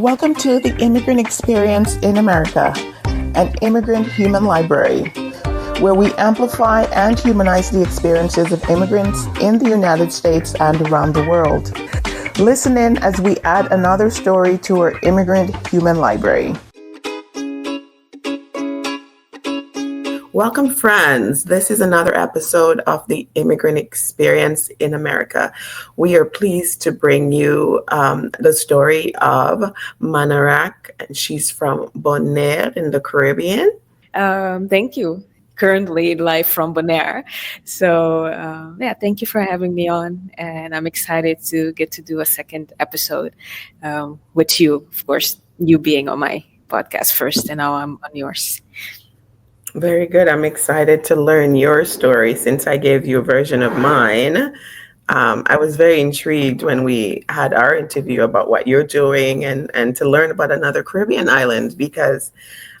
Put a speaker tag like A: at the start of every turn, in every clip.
A: Welcome to the Immigrant Experience in America, an immigrant human library, where we amplify and humanize the experiences of immigrants in the United States and around the world. Listen in as we add another story to our immigrant human library. Welcome, friends. This is another episode of the Immigrant Experience in America. We are pleased to bring you the story of Maanarak, and she's from Bonaire in the Caribbean.
B: Thank you. Currently live from Bonaire. So thank you for having me on. And I'm excited to get to do a second episode with you. Of course, you being on my podcast first, and now I'm on yours.
A: Very good. I'm excited to learn your story since I gave you a version of mine. I was very intrigued when we had our interview about what you're doing and to learn about another Caribbean island because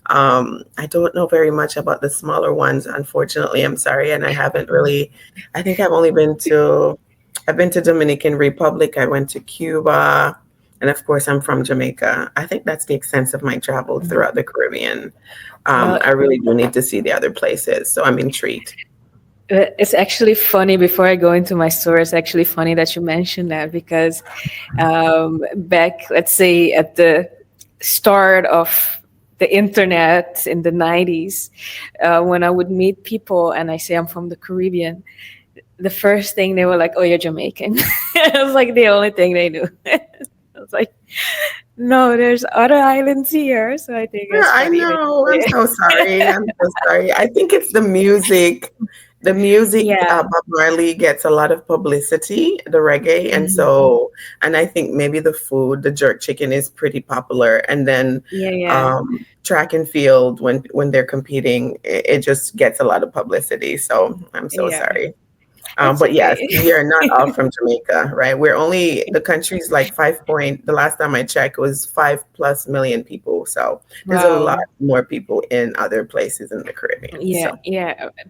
A: I don't know very much about the smaller ones. Unfortunately, I'm sorry. And I haven't really, I think I've been to Dominican Republic. I went to Cuba. And of course, I'm from Jamaica. I think that's the extent of my travel throughout the Caribbean. I really do need to see the other places. So I'm intrigued.
B: It's actually funny, before I go into my story, it's actually funny that you mentioned that because back, let's say at the start of the internet in the 90s, when I would meet people and I say I'm from the Caribbean, the first thing they were like, oh, you're Jamaican. It was like the only thing they knew. I was like, no, there's other islands here. So I think it's
A: I know. I'm so sorry. I think it's the music. The music, Bob Marley gets a lot of publicity, the reggae. And so, and I think maybe the food, the jerk chicken is pretty popular. And then track and field, when they're competing, it just gets a lot of publicity. So I'm so sorry. But yes, we are not all from Jamaica, right? The country's like the last time I checked, it was 5+ million people. So there's a lot more people in other places in the Caribbean.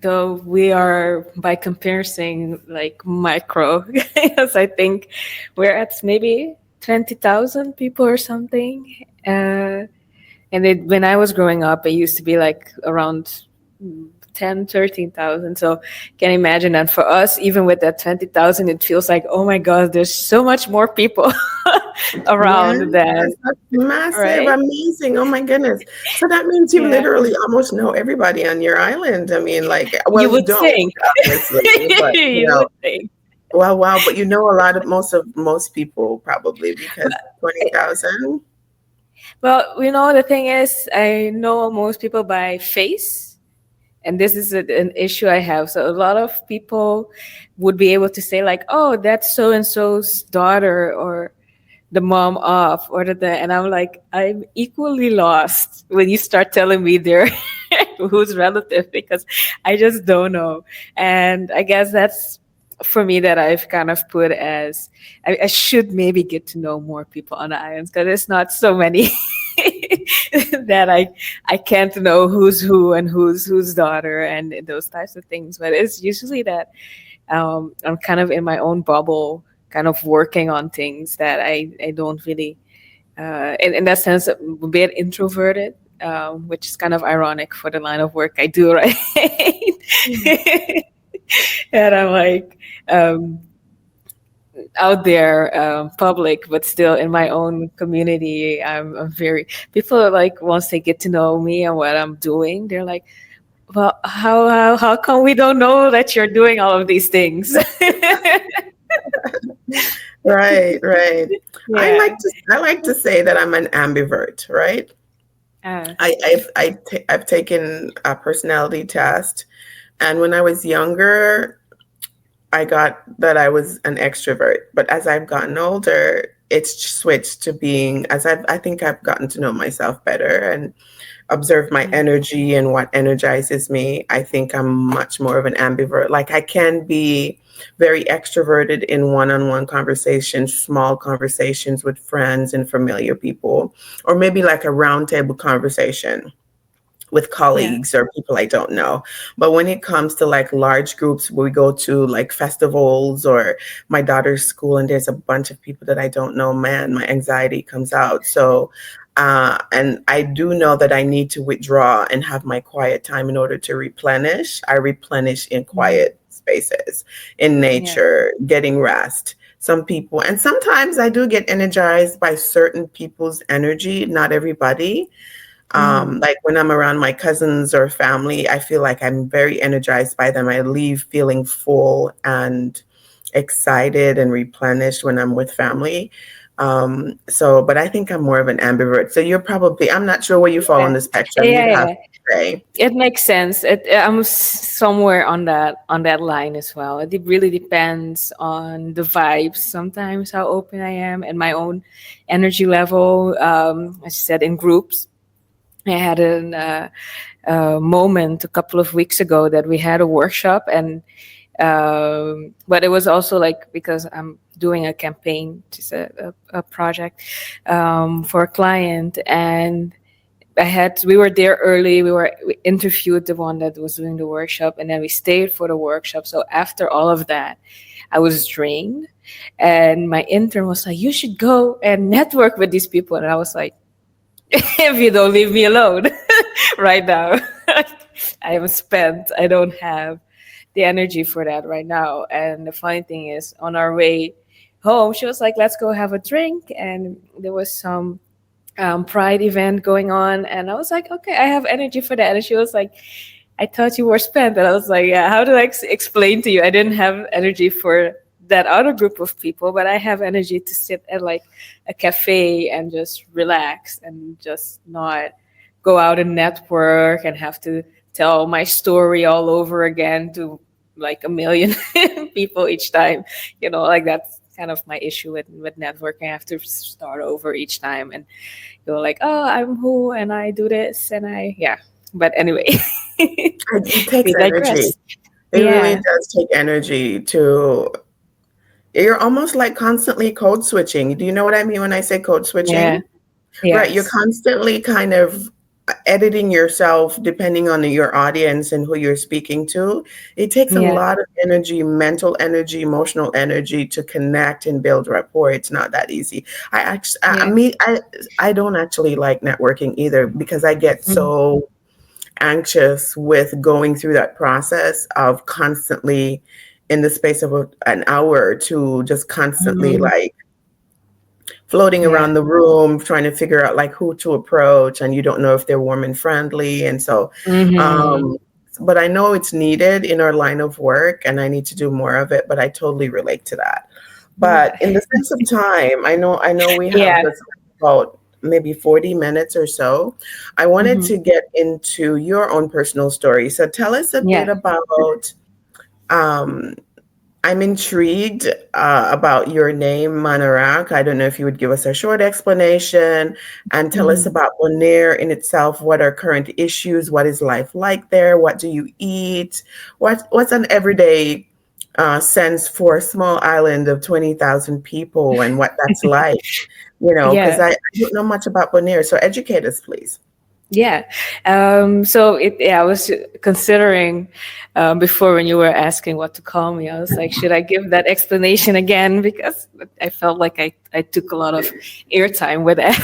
B: Though we are, by comparison, like micro, because I think we're at maybe 20,000 people or something. And when I was growing up, it used to be like around 13,000. So can you imagine that for us, even with that 20,000, it feels like, oh my God, there's so much more people around that.
A: That's massive, right? Amazing. Oh my goodness. So that means you literally almost know everybody on your island. I mean, like, well,
B: you would think.
A: Obviously, but,
B: would think.
A: Well, wow, but you know most people probably because 20,000.
B: Well, the thing is, I know most people by face. And this is an issue I have. So a lot of people would be able to say like, oh, that's so-and-so's daughter or the mom of and I'm like, I'm equally lost when you start telling me they're who's relative because I just don't know. And I guess that's for me that I've kind of put as I should maybe get to know more people on the islands because it's not so many that I can't know who's who and whose daughter and those types of things. But it's usually that I'm kind of in my own bubble, kind of working on things that I don't really, in that sense, a bit introverted, which is kind of ironic for the line of work I do, right? And I'm like out there, public, but still in my own community. I'm very, people are like, once they get to know me and what I'm doing, they're like, well, how come we don't know that you're doing all of these things?
A: Right. Yeah. I like to say that I'm an ambivert, right? I've taken a personality test, and when I was younger, I got that I was an extrovert. But as I've gotten older, it's switched to being, I think I've gotten to know myself better and observe my energy and what energizes me. I think I'm much more of an ambivert. Like I can be very extroverted in one-on-one conversations, small conversations with friends and familiar people, or maybe like a roundtable conversation. with
B: Yeah.
A: colleagues or people I don't know. But when it comes to like large groups, we go to like festivals or my daughter's school and there's a bunch of people that I don't know, man, my anxiety comes out. So, and I do know that I need to withdraw and have my quiet time in order to replenish. I replenish in
B: Mhm.
A: quiet spaces, in
B: Yeah.
A: nature, getting rest. Some people, and sometimes I do get energized by certain people's energy, not everybody.
B: Mm.
A: Like when I'm around my cousins or family, I feel like I'm very energized by them. I leave feeling full and excited and replenished when I'm with family. So, but I think I'm more of an ambivert. So you're probably, I'm not sure where you fall
B: Yeah.
A: on the spectrum.
B: Yeah.
A: You'd have
B: Yeah.
A: to say.
B: It makes sense. I'm somewhere on that line as well. It really depends on the vibes. Sometimes how open I am and my own energy level. As you said, in groups. I had a moment a couple of weeks ago that we had a workshop, and but it was also like because I'm doing a campaign, just a project for a client, and we were there early. We interviewed the one that was doing the workshop, and then we stayed for the workshop. So after all of that, I was drained, and my intern was like, "You should go and network with these people," and I was like, "If you don't leave me alone right now, I am spent. I don't have the energy for that right now." And the funny thing is, on our way home, she was like, "Let's go have a drink," and there was some pride event going on, and I was like, okay, I have energy for that. And she was like, I thought you were spent. And I was like, yeah, how do I explain to you? I didn't have energy for that other group of people, but I have energy to sit at like a cafe and just relax and just not go out and network and have to tell my story all over again to like a million people each time. Like that's kind of my issue with networking. I have to start over each time, and go like, oh, I'm who, and I do this, and yeah. But anyway,
A: It takes
B: we
A: energy.
B: digress.
A: It really
B: Yeah,
A: does take energy to, you're almost like constantly code switching. Do you know what I mean when I say code
B: yeah,
A: switching? Right, you're
B: yes,
A: constantly kind of editing yourself depending on your audience and who you're speaking to. It takes a
B: yeah,
A: lot of energy, mental energy, emotional energy to connect and build rapport. It's not that easy. I actually, I
B: yeah,
A: mean, I don't actually like networking either because I get
B: mm,
A: so anxious with going through that process of constantly in the space of an hour or two, just constantly
B: mm,
A: like floating
B: yeah,
A: around the room trying to figure out like who to approach, and you don't know if they're warm and friendly. And so
B: hmm,
A: um but I know it's needed in our line of work and I need to do more of it, but I totally relate to that.
B: yeah,
A: But in the sense of time, I know we have
B: yeah,
A: just about maybe 40 minutes or so. I wanted
B: hmm,
A: to get into your own personal story, so tell us a bit
B: yeah,
A: about um I'm intrigued about your name, Maanarak. I don't know if you would give us a short explanation and tell us
B: hmm,
A: about Bonaire in itself. What are current issues? What is life like there? What do you eat? What's an everyday sense for a small island of 20,000 people and what that's like? Because
B: yeah.
A: I don't know much about Bonaire. So educate us, please.
B: Yeah. I was considering before when you were asking what to call me, I was like, should I give that explanation again? Because I felt like I took a lot of airtime with it.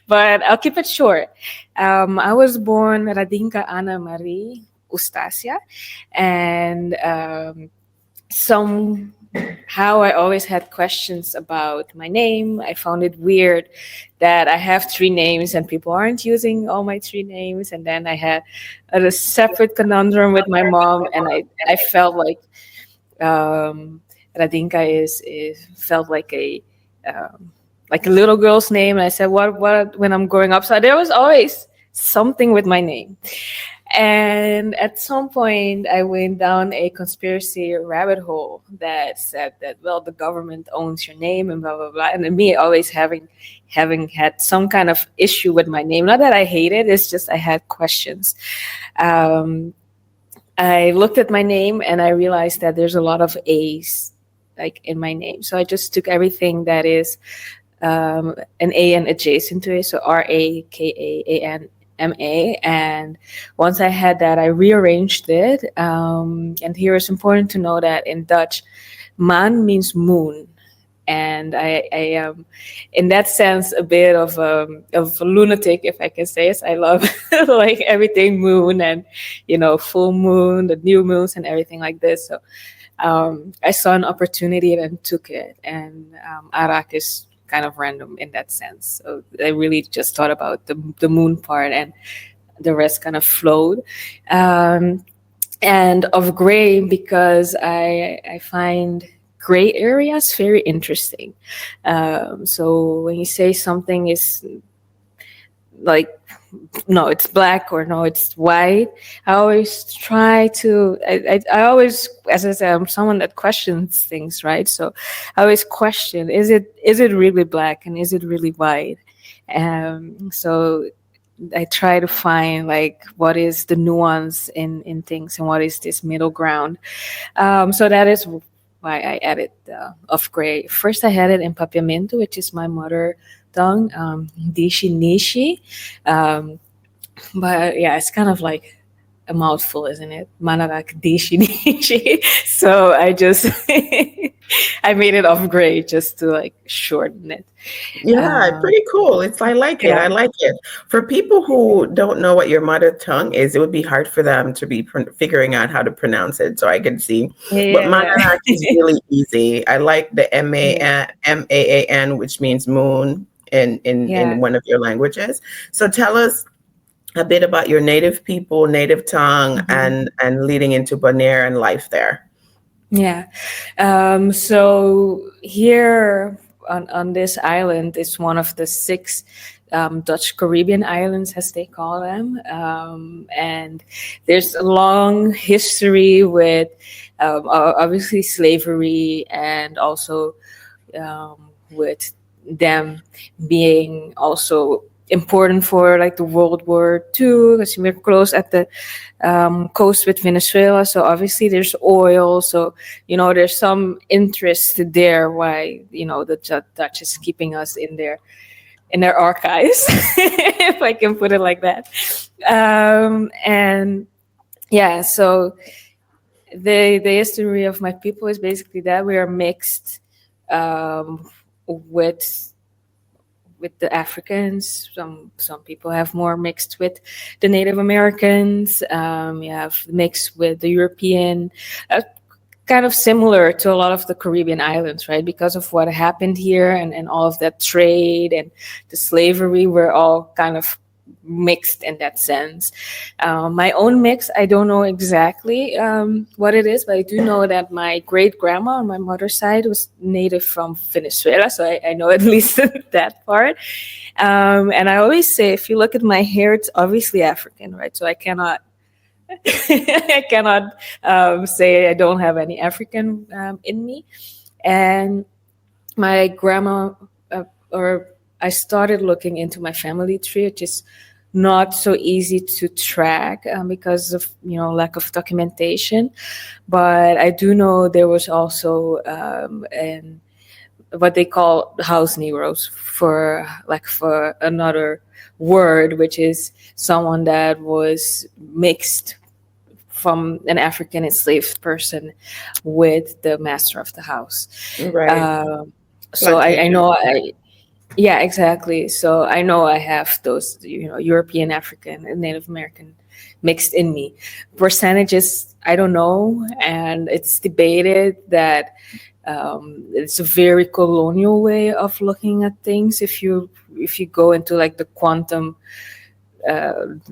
B: But I'll keep it short. I was born Radinka Ana Marie Ustasia, and somehow I always had questions about my name. I found it weird that I have three names and people aren't using all my three names. And then I had a separate conundrum with my mom, and I felt um, Radinka is felt um, like a little girl's name. And I said, what when I'm growing up? So there was always something with my name. And at some point, I went down a conspiracy rabbit hole that said that, well, the government owns your name and blah blah blah. And me always having had some kind of issue with my name. Not that I hate it; it's just I had questions. Um, I looked at my name and I realized that there's a lot of A's like in my name. So I just took everything that is an A and adjacent to it. So RAKAAN MA. And once I had that, I rearranged it. And here it's important to know that in Dutch, maan means moon. And I am, in that sense, a bit of a lunatic, if I can say it. I love like everything moon and, full moon, the new moons and everything like this. So I saw an opportunity and took it. And Arak is kind of random in that sense. So I really just thought about the moon part, and the rest kind of flowed. And of gray, because I find gray areas very interesting. So when you say something is like, no, it's black, or no, it's white, I always try to, I always, as I said, I'm someone that questions things, right? So I always question, is it really black and is it really white? So I try to find like what is the nuance in things and what is this middle ground. So that is why I added of gray. First, I had it in Papiamento, which is my mother tongue, Dishi Nishi. But yeah, it's kind of like a mouthful, isn't it? Maanarak Dishi Nishi. So I just I made it of gray just to like shorten it.
A: Yeah, pretty cool. I like it.
B: Yeah.
A: I like it. For people who don't know what your mother tongue is, it would be hard for them to be figuring out how to pronounce it. So I can see. But
B: Yeah.
A: Maanarak is really easy. I like the
B: Yeah.
A: Maan, which means moon in
B: Yeah.
A: one of your languages. So tell us a bit about your native people, native tongue,
B: Mhm.
A: and leading into Bonaire and life there.
B: Yeah. So here on this island is one of the six Dutch Caribbean islands, as they call them. And there's a long history with obviously slavery, and also with them being also important for like the World War II, because we're close at the coast with Venezuela. So obviously there's oil. So, there's some interest there why, the Dutch is keeping us in their archives, if I can put it like that. And yeah, so the history of my people is basically that we are mixed with the Africans. Some people have more mixed with the Native Americans. You have mixed with the European, kind of similar to a lot of the Caribbean islands, right? Because of what happened here, and all of that trade and the slavery, we're all kind of mixed in that sense. My own mix, I don't know exactly what it is, but I do know that my great grandma on my mother's side was native from Venezuela, so I know at least that part. And I always say, if you look at my hair, it's obviously African, right? So I cannot I cannot say I don't have any African in me. And my grandma, or I started looking into my family tree, which is not so easy to track because of lack of documentation. But I do know there was also what they call house Negroes, for another word, which is someone that was mixed from an African enslaved person with the master of the house.
A: Right.
B: So I
A: Plantation.
B: know yeah, exactly. So I know I have those, European, African, and Native American mixed in me. Percentages, I don't know, and it's debated that it's a very colonial way of looking at things. If you go into like the quantum,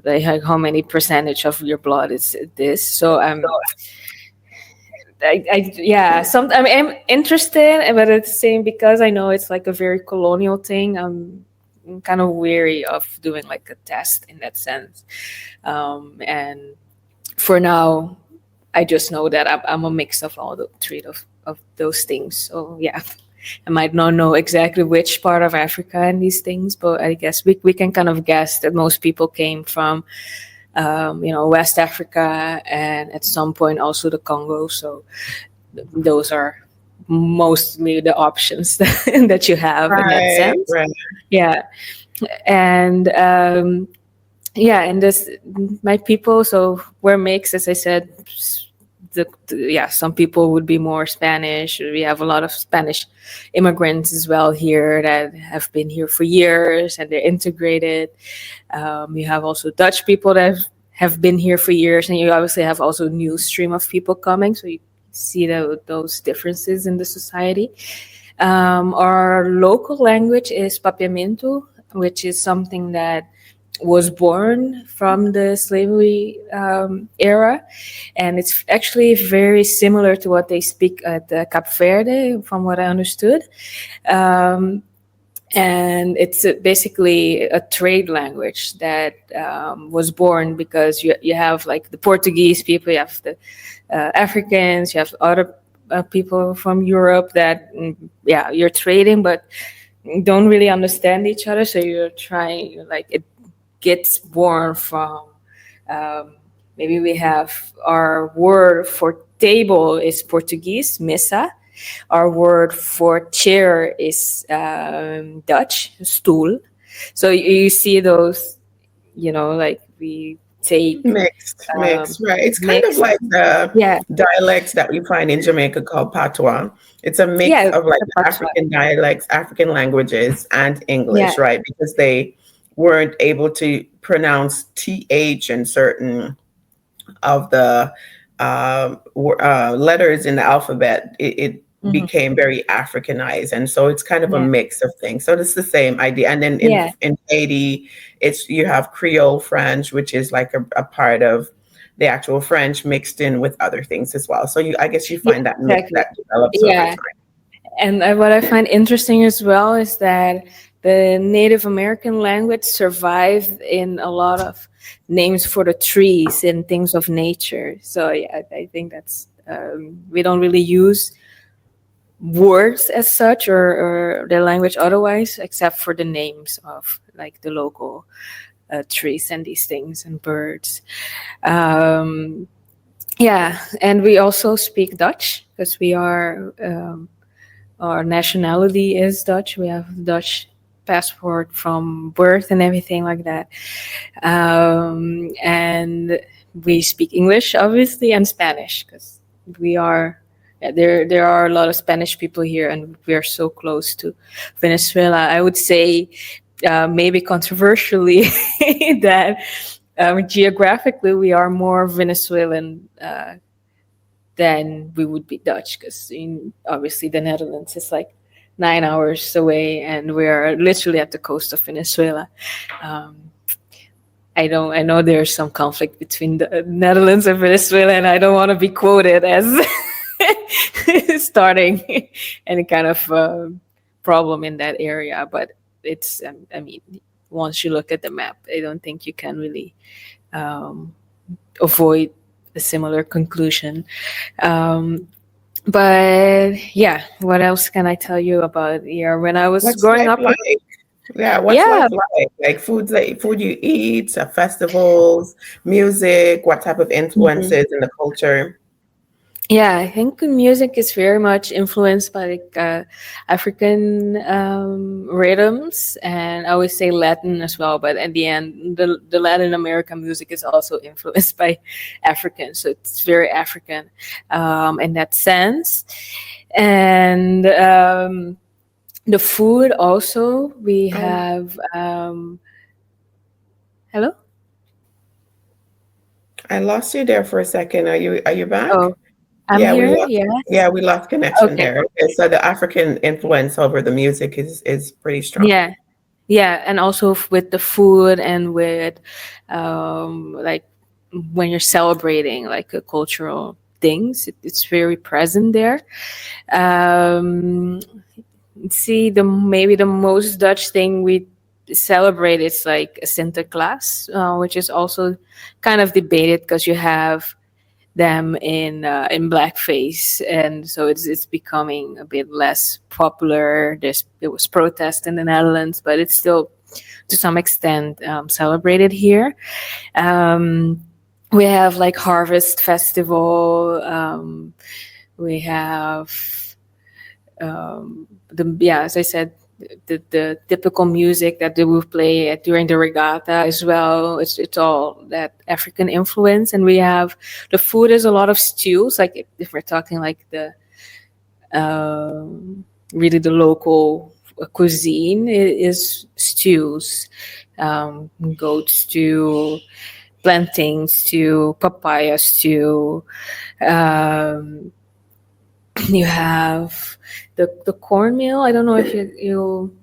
B: like how many percentage of your blood is this? So yeah, I'm interested, but at the same, because I know it's like a very colonial thing, I'm kind of weary of doing like a test in that sense. And for now, I just know that I'm a mix of all the three of those things. So yeah, I might not know exactly which part of Africa and these things, but I guess we can kind of guess that most people came from West Africa, and at some point also the Congo. So those are mostly the options that you have in that
A: Right,
B: sense.
A: right.
B: Yeah. And yeah, and this my people. So we're mixed, as I said. Yeah, some people would be more Spanish. We have a lot of Spanish immigrants as well here that have been here for years and they're integrated. You have also Dutch people that have been here for years, and you obviously have also a new stream of people coming. So you see those differences in the society. Our local language is Papiamento, which is something that was born from the slavery era, and it's actually very similar to what they speak at Cape Verde, from what I understood. Um, and it's basically a trade language that was born because you have like the Portuguese people, you have the Africans, you have other people from Europe that, yeah, you're trading, but don't really understand each other. So you're trying, like, it gets born from maybe we have our word for table is Portuguese, mesa. Our word for chair is Dutch, stoel. So you see those, like we take
A: Mixed, right? It's kind of
B: mix.
A: like the
B: Yeah,
A: dialects that we find in Jamaica called patois. It's a mix
B: yeah,
A: of like
B: the patois.
A: African dialects, African languages, and
B: Yeah,
A: English, right? Because they weren't able to pronounce th in certain of the letters in the alphabet, it
B: hmm,
A: became very Africanized, and so it's kind of a
B: yeah,
A: mix of things. So it's the same idea. And then
B: yeah,
A: in Haiti, it's you have Creole French, which is like a part of the actual French mixed in with other things as well. So I guess you
B: yeah,
A: find that mix
B: exactly.
A: that develops over
B: Yeah.
A: time.
B: And what I find interesting as well is that the Native American language survived in a lot of names for the trees and things of nature. So yeah, I think that's we don't really use words as such, or the language otherwise, except for the names of like the local trees and these things and birds. Um, yeah, and we also speak Dutch because we are. Our nationality is Dutch. We have Dutch passport from birth and everything like that. And we speak English, obviously, and Spanish because we are. Yeah, there are a lot of Spanish people here, and we are so close to Venezuela. I would say, maybe controversially, that geographically we are more Venezuelan then we would be Dutch because obviously the Netherlands is like 9 hours away, and we're literally at the coast of Venezuela. Um, I know there's some conflict between the Netherlands and Venezuela, and I don't want to be quoted as starting any kind of problem in that area. But it's, I mean, once you look at the map, I don't think you can really um, avoid a similar conclusion. Um, but yeah, what else can I tell you about here? When I was
A: What's
B: growing
A: life
B: up,
A: like? Yeah, what's
B: yeah,
A: life like? Like food you eat, festivals, music, what type of
B: mhm.
A: influences in the culture?
B: Yeah, I think music is very much influenced by like African rhythms, and I always say Latin as well. But at the end, the Latin American music is also influenced by African, so it's very African in that sense. And the food also, we
A: Um,
B: have. Hello.
A: I lost you there for a second. Are you back?
B: Oh, I'm
A: Yeah, we
B: here.
A: lost
B: Yes.
A: yeah, we lost connection
B: Okay.
A: there. Okay, so the African influence over the music is pretty strong.
B: Yeah. Yeah, and also with the food and with like when you're celebrating like cultural things, it's very present there. Um, see, the maybe the most Dutch thing we celebrate is like a Sinterklaas, which is also kind of debated because you have them in blackface, and so it's becoming a bit less popular. It was protest in the Netherlands, but it's still to some extent celebrated here. Um, we have like Harvest Festival. We have the, yeah, as I said, the typical music that they would play during the regatta as well. It's all that African influence, and we have the food is a lot of stews. Like if we're talking like the really the local cuisine is stews, goat stew, plantain stew, papaya stew. Um, you have the cornmeal. I don't know if you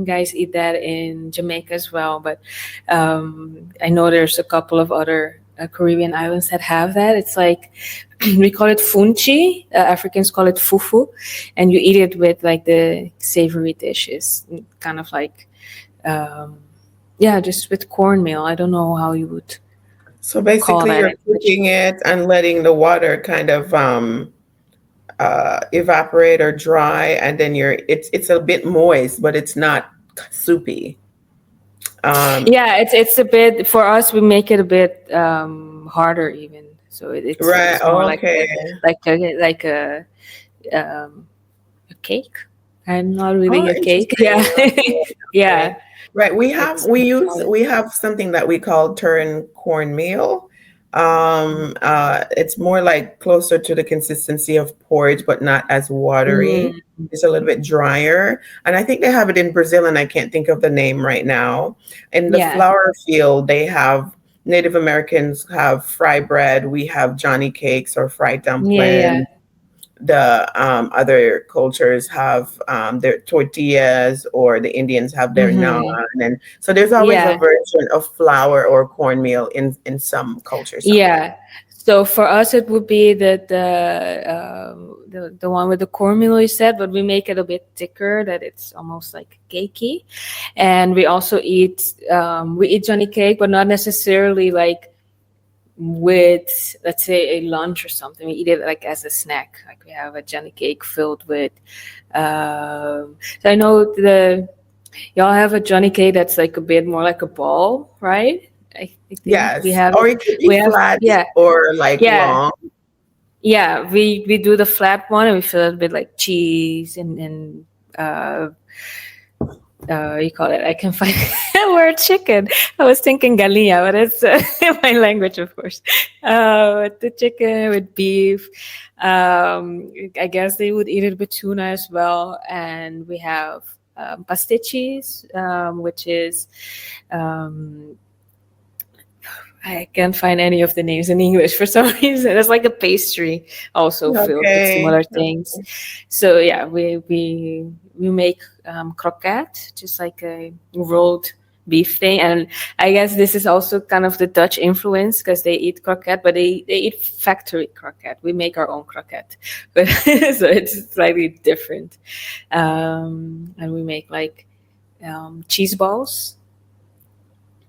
B: guys eat that in Jamaica as well, but I know there's a couple of other Caribbean islands that have that. It's like we call it funchi. Africans call it fufu, and you eat it with like the savory dishes, kind of like um, yeah, just with cornmeal. I don't know how you would
A: So
B: call
A: basically,
B: that
A: you're
B: in English.
A: cooking it and letting the water kind of evaporate or dry, and then it's a bit moist, but it's not soupy. Um,
B: Yeah, it's a bit for us. We make it a bit harder even. So
A: right.
B: it's more like
A: Okay.
B: um, a cake. I'm not
A: Oh,
B: really a cake. Yeah,
A: interesting. Okay.
B: yeah.
A: Okay. Right. We have
B: It's
A: we have something that we call turn cornmeal. It's more like closer to the consistency of porridge, but not as watery.
B: mm,
A: It's a little bit drier. And I think they have it in Brazil, and I can't think of the name right now. In the
B: yeah,
A: flour field, they have Native Americans have fry bread. We have Johnny cakes or fried
B: yeah, yeah.
A: dumplings. The other cultures have their tortillas, or the Indians have their naan,
B: Hmm.
A: and so there's always a
B: Yeah,
A: version of flour or cornmeal in some cultures somewhere.
B: yeah. So for us, it would be the one with the cornmeal you said, but we make it a bit thicker, that it's almost like cakey. And we eat Johnny cake, but not necessarily like with, let's say, a lunch or something. We eat it like as a snack. Like we have a Johnny cake filled with. So I know y'all have a Johnny cake that's like a bit more like a ball, right? I think we
A: Yes,
B: have
A: or
B: it.
A: it could be
B: We have
A: flat
B: yeah,
A: or like
B: yeah,
A: long.
B: yeah. We do the flat one, and we fill it with like cheese and uh, you call it. I can find the word chicken. I was thinking galinha, but it's my language, of course. With the chicken, with beef. I guess they would eat it with tuna as well. And we have pastichis, which is um, I can't find any of the names in English for some reason. It's like a pastry, also filled with
A: Okay.
B: similar things. So yeah, we make croquette, just like a rolled beef thing. And I guess this is also kind of the Dutch influence, because they eat croquette, but they eat factory croquette. We make our own croquette, but so it's slightly different. And we make like cheese balls.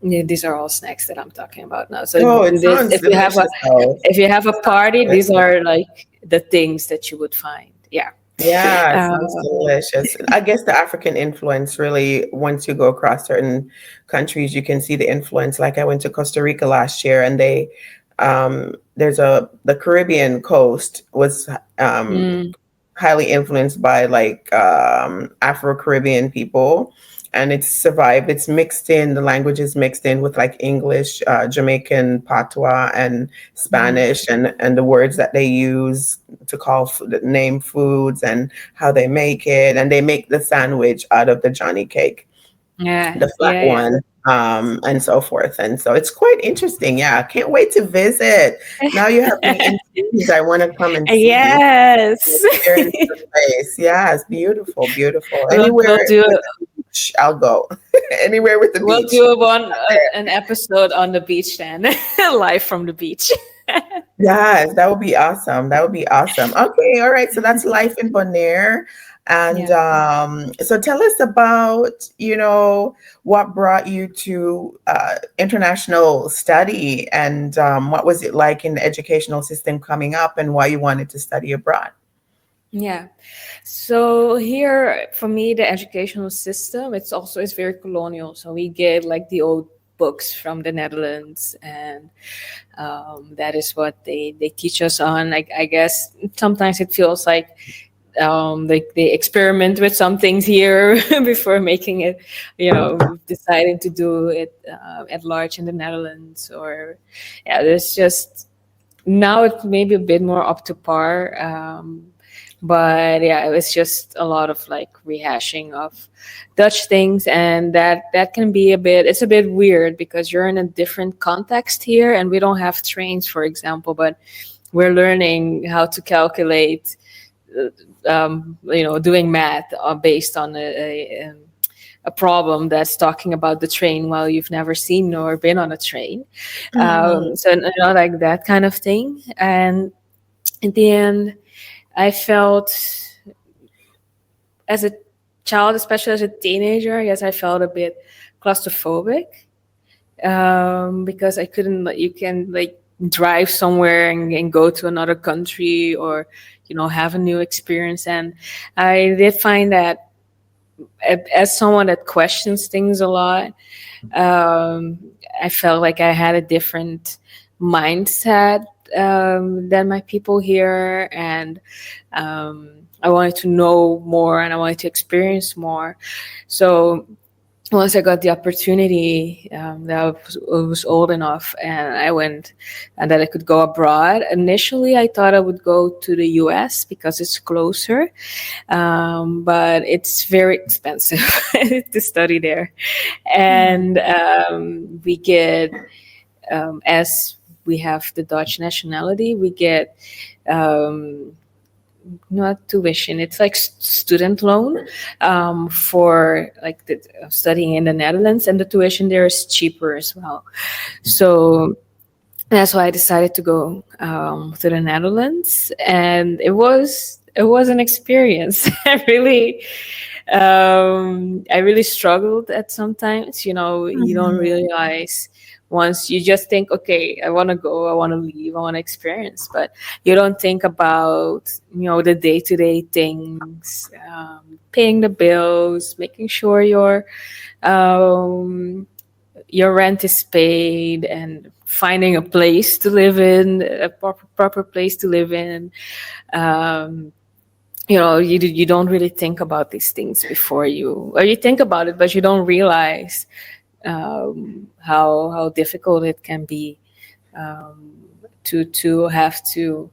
B: Yeah, these are all snacks that I'm talking about now. So
A: Oh, it
B: this,
A: sounds delicious though.
B: if you have a
A: Sounds
B: party, these
A: delicious.
B: are like the things that you would find. Yeah.
A: Yeah, it sounds
B: Um,
A: delicious. I guess the African influence really, once you go across certain countries, you can see the influence. Like I went to Costa Rica last year, and there's the Caribbean coast was
B: mm,
A: highly influenced by like Afro-Caribbean people, and it's survived. It's mixed in, the language is mixed in with like English, Jamaican patois, and
B: mhm.
A: Spanish, and the words that they use to name foods and how they make it. And they make the sandwich out of the Johnny cake,
B: Yeah,
A: the flat
B: yeah, yeah.
A: one, and so forth. And so it's quite interesting. Yeah, I can't wait to visit. Now you have me intrigued. I want to come and see,
B: Yes.
A: experience the place. Yeah, it's beautiful, beautiful.
B: We'll
A: Anywhere
B: do
A: with the beach, I'll go. Anywhere with the
B: we'll
A: beach.
B: do an episode on the beach then, live from the beach.
A: Yes, that would be awesome. That would be awesome. Okay, all right. So that's life in Bonaire. And
B: Yeah.
A: so tell us about, what brought you to international study, and what was it like in the educational system coming up, and why you wanted to study abroad?
B: Yeah. So here for me the educational system it's very colonial. So we get like the old books from the Netherlands, and that is what they teach us on. I guess sometimes it feels like they experiment with some things here before making it, deciding to do it at large in the Netherlands. Or yeah, there's just now it's maybe a bit more up to par. But yeah, it was just a lot of like rehashing of Dutch things, and that can be it's a bit weird because you're in a different context here, and we don't have trains, for example, but we're learning how to calculate, doing math based on a problem that's talking about the train while you've never seen or been on a train.
A: Mhm.
B: So like that kind of thing. And in the end, I felt as a child, especially as a teenager, I guess I felt a bit claustrophobic, because I couldn't, like, you can like drive somewhere and go to another country, or have a new experience. And I did find that as someone that questions things a lot, um, I felt like I had a different mindset than my people here, and I wanted to know more and I wanted to experience more. So once I got the opportunity, that I was old enough, and I went, and that I could go abroad. Initially, I thought I would go to the U.S. because it's closer, but it's very expensive to study there. And we get, as we have the Dutch nationality, we get um, not tuition, it's like student loan, for like studying in the Netherlands, and the tuition there is cheaper as well. So that's why I decided to go to the Netherlands, and it was an experience. I really struggled at sometimes. You don't
A: Mhm.
B: realize, once you just think, okay, I want to go, I want to leave, I want to experience, but you don't think about the day to day things, paying the bills, making sure um, your rent is paid, and finding a place to live in, a proper place to live in. Um, you don't really think about these things before or you think about it, but you don't realize how difficult it can be, to have to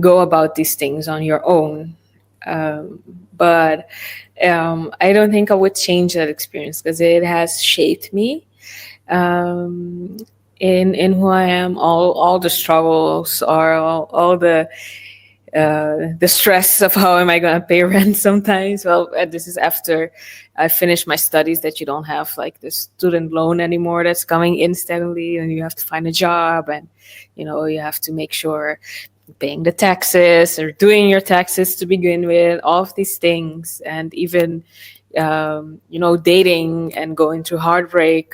B: go about these things on your own. Um, but I don't think I would change that experience because it has shaped me, um, in who I am. All the struggles, or all the stress of how am I going to pay rent sometimes. Well, this is after I finished my studies, that you don't have like the student loan anymore that's coming instantly, and you have to find a job, and you have to make sure paying the taxes or doing your taxes to begin with, all of these things, and even dating and going through heartbreak,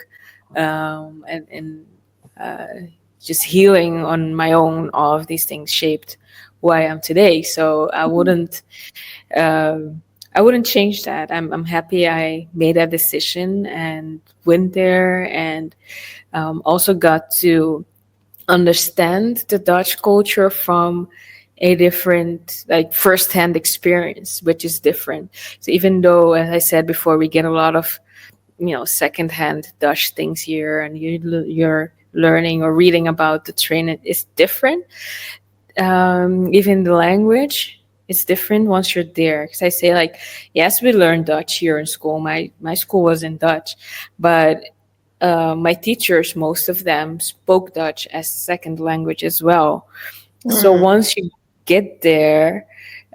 B: and uh, just healing on my own. All of these things shaped who I am today. So um, I wouldn't change that. I'm happy I made that decision and went there, and also got to understand the Dutch culture from a different, like, first-hand experience, which is different. So even though, as I said before, we get a lot of second-hand Dutch things here, and you're learning or reading about the train, it is different. Even the language is different once you're there. Because I say, like, yes, we learn Dutch here in school. My school was in Dutch, but my teachers, most of them spoke Dutch as a second language as well. So
A: Mhm.
B: once you get there,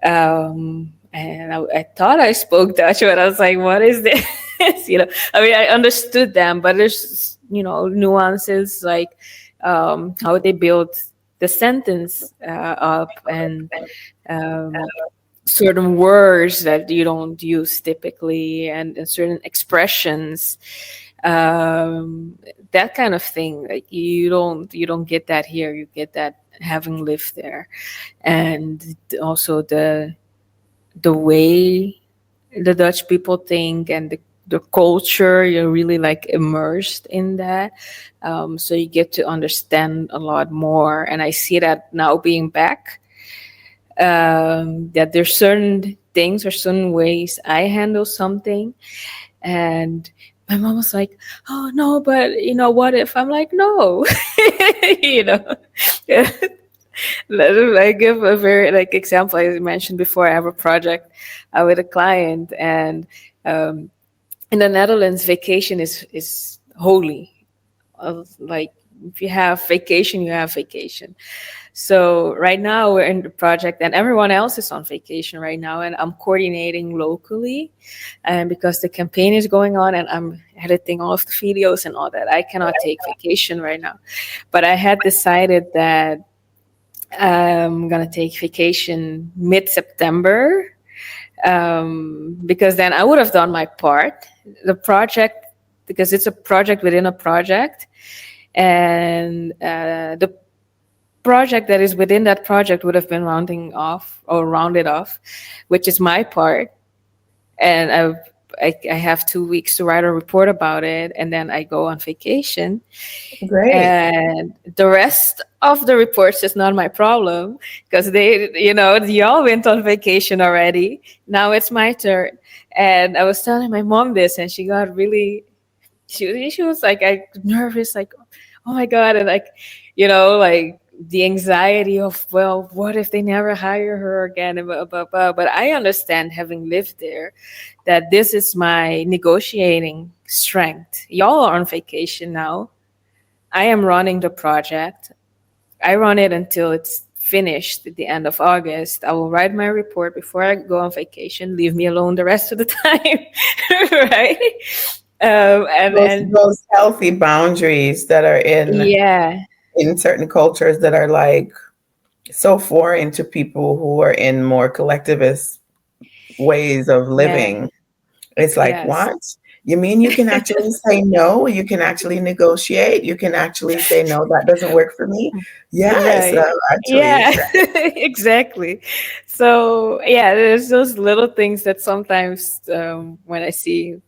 B: and I thought I spoke Dutch, but I was like, what is this? I mean, I understood them, but there's, nuances, like how they build the sentence up, and um, certain words that you don't use typically, and certain expressions, um, that kind of thing. Like, you don't get that here. You get that having lived there. And also the way the Dutch people think, and the culture, you're really like immersed in that. So you get to understand a lot more, and I see that now being back. that there's certain things or certain ways I handle something. And my mom was like, "Oh no, but what if?" I'm like, "No." you know. I give a very like example I mentioned before. I have a project with a client, and um, in the Netherlands, vacation is holy. Like if you have vacation, you have vacation. So right now we're in the project, and everyone else is on vacation right now, and I'm coordinating locally, and because the campaign is going on, and I'm editing all of the videos and all that, I cannot take vacation right now. But I had decided that I'm gonna take vacation mid-September, because then I would have done my part. The project, because it's a project within a project, and the project that is within that project would have been rounded off, which is my part. And I have 2 weeks to write a report about it, and then I go on vacation.
A: Great.
B: And the rest of the reports is not my problem, because y'all went on vacation already. Now it's my turn. And I was telling my mom this, and she got really, she was like, nervous, like, oh my God. And like, like the anxiety of, well, what if they never hire her again? And blah, blah, blah. But I understand, having lived there, that this is my negotiating strength. Y'all are on vacation now. I am running the project. I run it until it's finished at the end of August. I will write my report before I go on vacation. Leave me alone the rest of the time, right?
A: Those healthy boundaries that are
B: Yeah,
A: in certain cultures that are like so foreign to people who are in more collectivist ways of
B: yeah,
A: living. It's like,
B: yes,
A: what? You mean you can actually say no? You can actually negotiate? You can actually say, no, that doesn't work for me? Yes,
B: right.
A: actually,
B: Yeah,
A: exactly.
B: exactly. So yeah, there's those little things that sometimes, when I see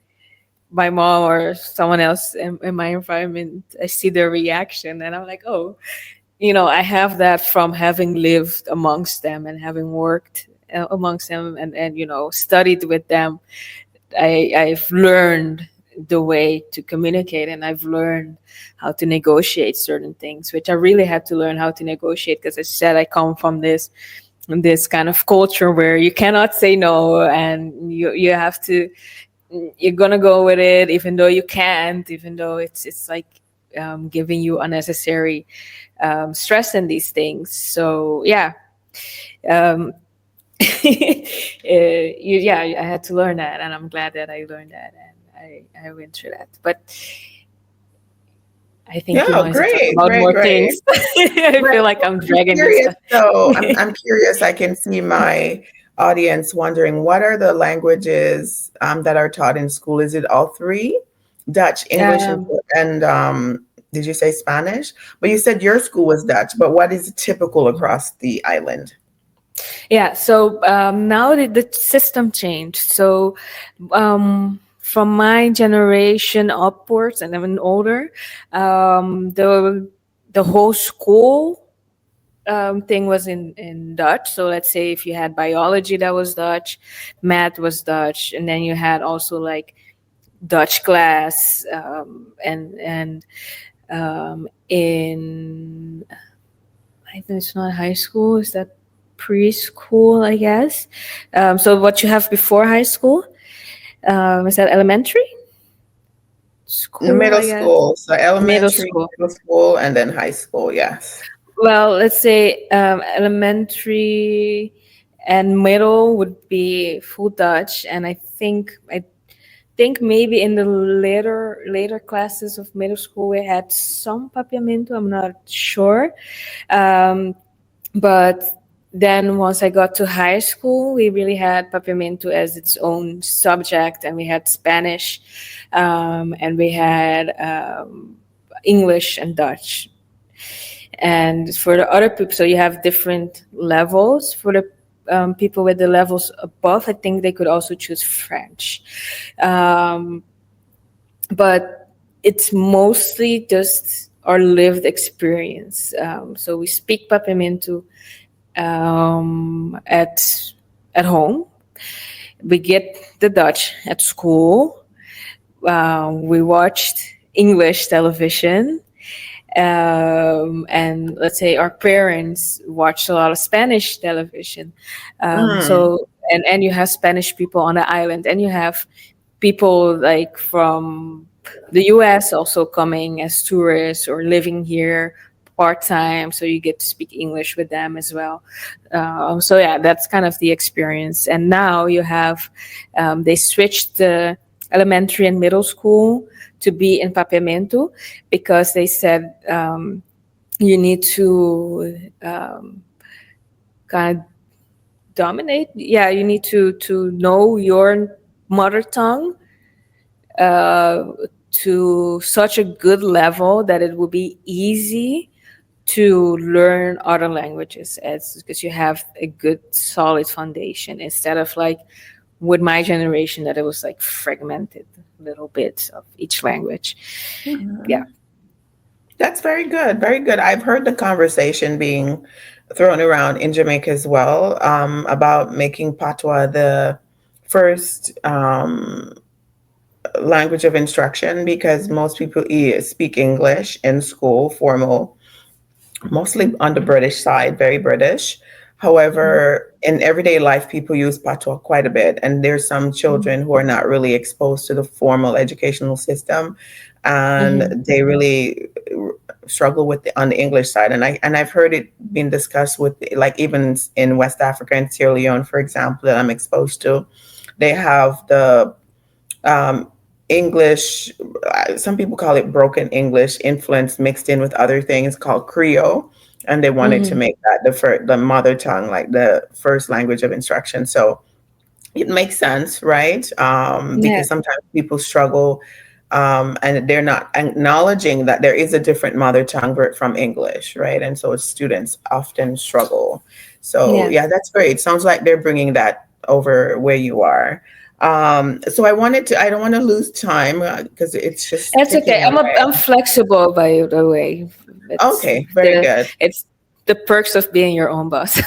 B: my mom or someone else in my environment, I see their reaction, and I'm like, oh, I have that from having lived amongst them and having worked amongst them, and studied with them. I've learned the way to communicate, and I've learned how to negotiate certain things, which I really had to learn how to negotiate, because I said I come from this kind of culture where you cannot say no, and you have to, you're gonna go with it even though you can't, even though it's like, giving you unnecessary stress in these things. So yeah, um, yeah, I had to learn that, and I'm glad that I learned that, and I went through that. But I think you
A: Yeah,
B: wanted to talk
A: great,
B: about
A: great,
B: more
A: great.
B: things. I
A: Well,
B: feel like I'm
A: I'm
B: dragging this.
A: curious though. I'm curious. I can see my audience wondering, what are the languages that are taught in school? Is it all three? Dutch, English,
B: um,
A: and did you say Spanish? But you said your school was Dutch, but what is typical across the island?
B: yeah, so now the system changed. So from my generation upwards, and even older, the whole school thing was in Dutch. So let's say if you had biology, that was Dutch, math was Dutch, and then you had also like Dutch class, and in, I think it's not high school. Is that preschool? I guess. So what you have before high school, is that elementary school?
A: Middle
B: I guess
A: school, so
B: middle
A: elementary,
B: school.
A: middle school, and then high school. Yes.
B: Well, let's say elementary and middle would be full Dutch, and I think maybe in the later classes of middle school we had some papiamento. I'm not sure, um, but then once I got to high school, we really had papiamento as its own subject, and we had Spanish, and we had English and Dutch. And for the other people, so you have different levels. For the people with the levels above, I think they could also choose French. Um, but it's mostly just our lived experience. So we speak Papiamento at home. We get the Dutch at school. We watched English television, and let's say our parents watched a lot of Spanish television.
A: Mm.
B: So you have Spanish people on the island, and you have people like from the US also coming as tourists or living here part time, so you get to speak English with them as well. So yeah, that's kind of the experience. And now you have they switched the elementary and middle school to be in Papiamento because they said you need to kind of dominate. Yeah, you need to know your mother tongue uh, to such a good level that it will be easy to learn other languages as because you have a good solid foundation instead of like with my generation that it was like fragmented little bits of each language. Yeah.
A: That's very good. Very good. I've heard the conversation being thrown around in Jamaica as well, about making patois the first language of instruction because most people speak English in school, formal, mostly on the British side, very British. However, in everyday life, people use patois quite a bit, and there's some children who are not really exposed to the formal educational system, and
B: Mm-hmm.
A: they really struggle with on the English side. And I've heard it being discussed with like even in West Africa and Sierra Leone, for example, that I'm exposed to, they have the um, English, some people call it broken English, influence mixed in with other things called Creole. And they wanted to
B: Mm-hmm.
A: make that the mother tongue, like the first language of instruction. So it makes sense, right?
B: Yeah.
A: Because sometimes people struggle, and they're not acknowledging that there is a different mother tongue from English, right? And so students often struggle. So
B: Yeah.
A: yeah, that's great. Sounds like they're bringing that over where you are. So I don't want to lose time because it's just
B: That's okay.
A: ticking
B: I'm
A: away.
B: flexible by the way. It's
A: Okay, very
B: the
A: good.
B: it's the perks of being your own boss.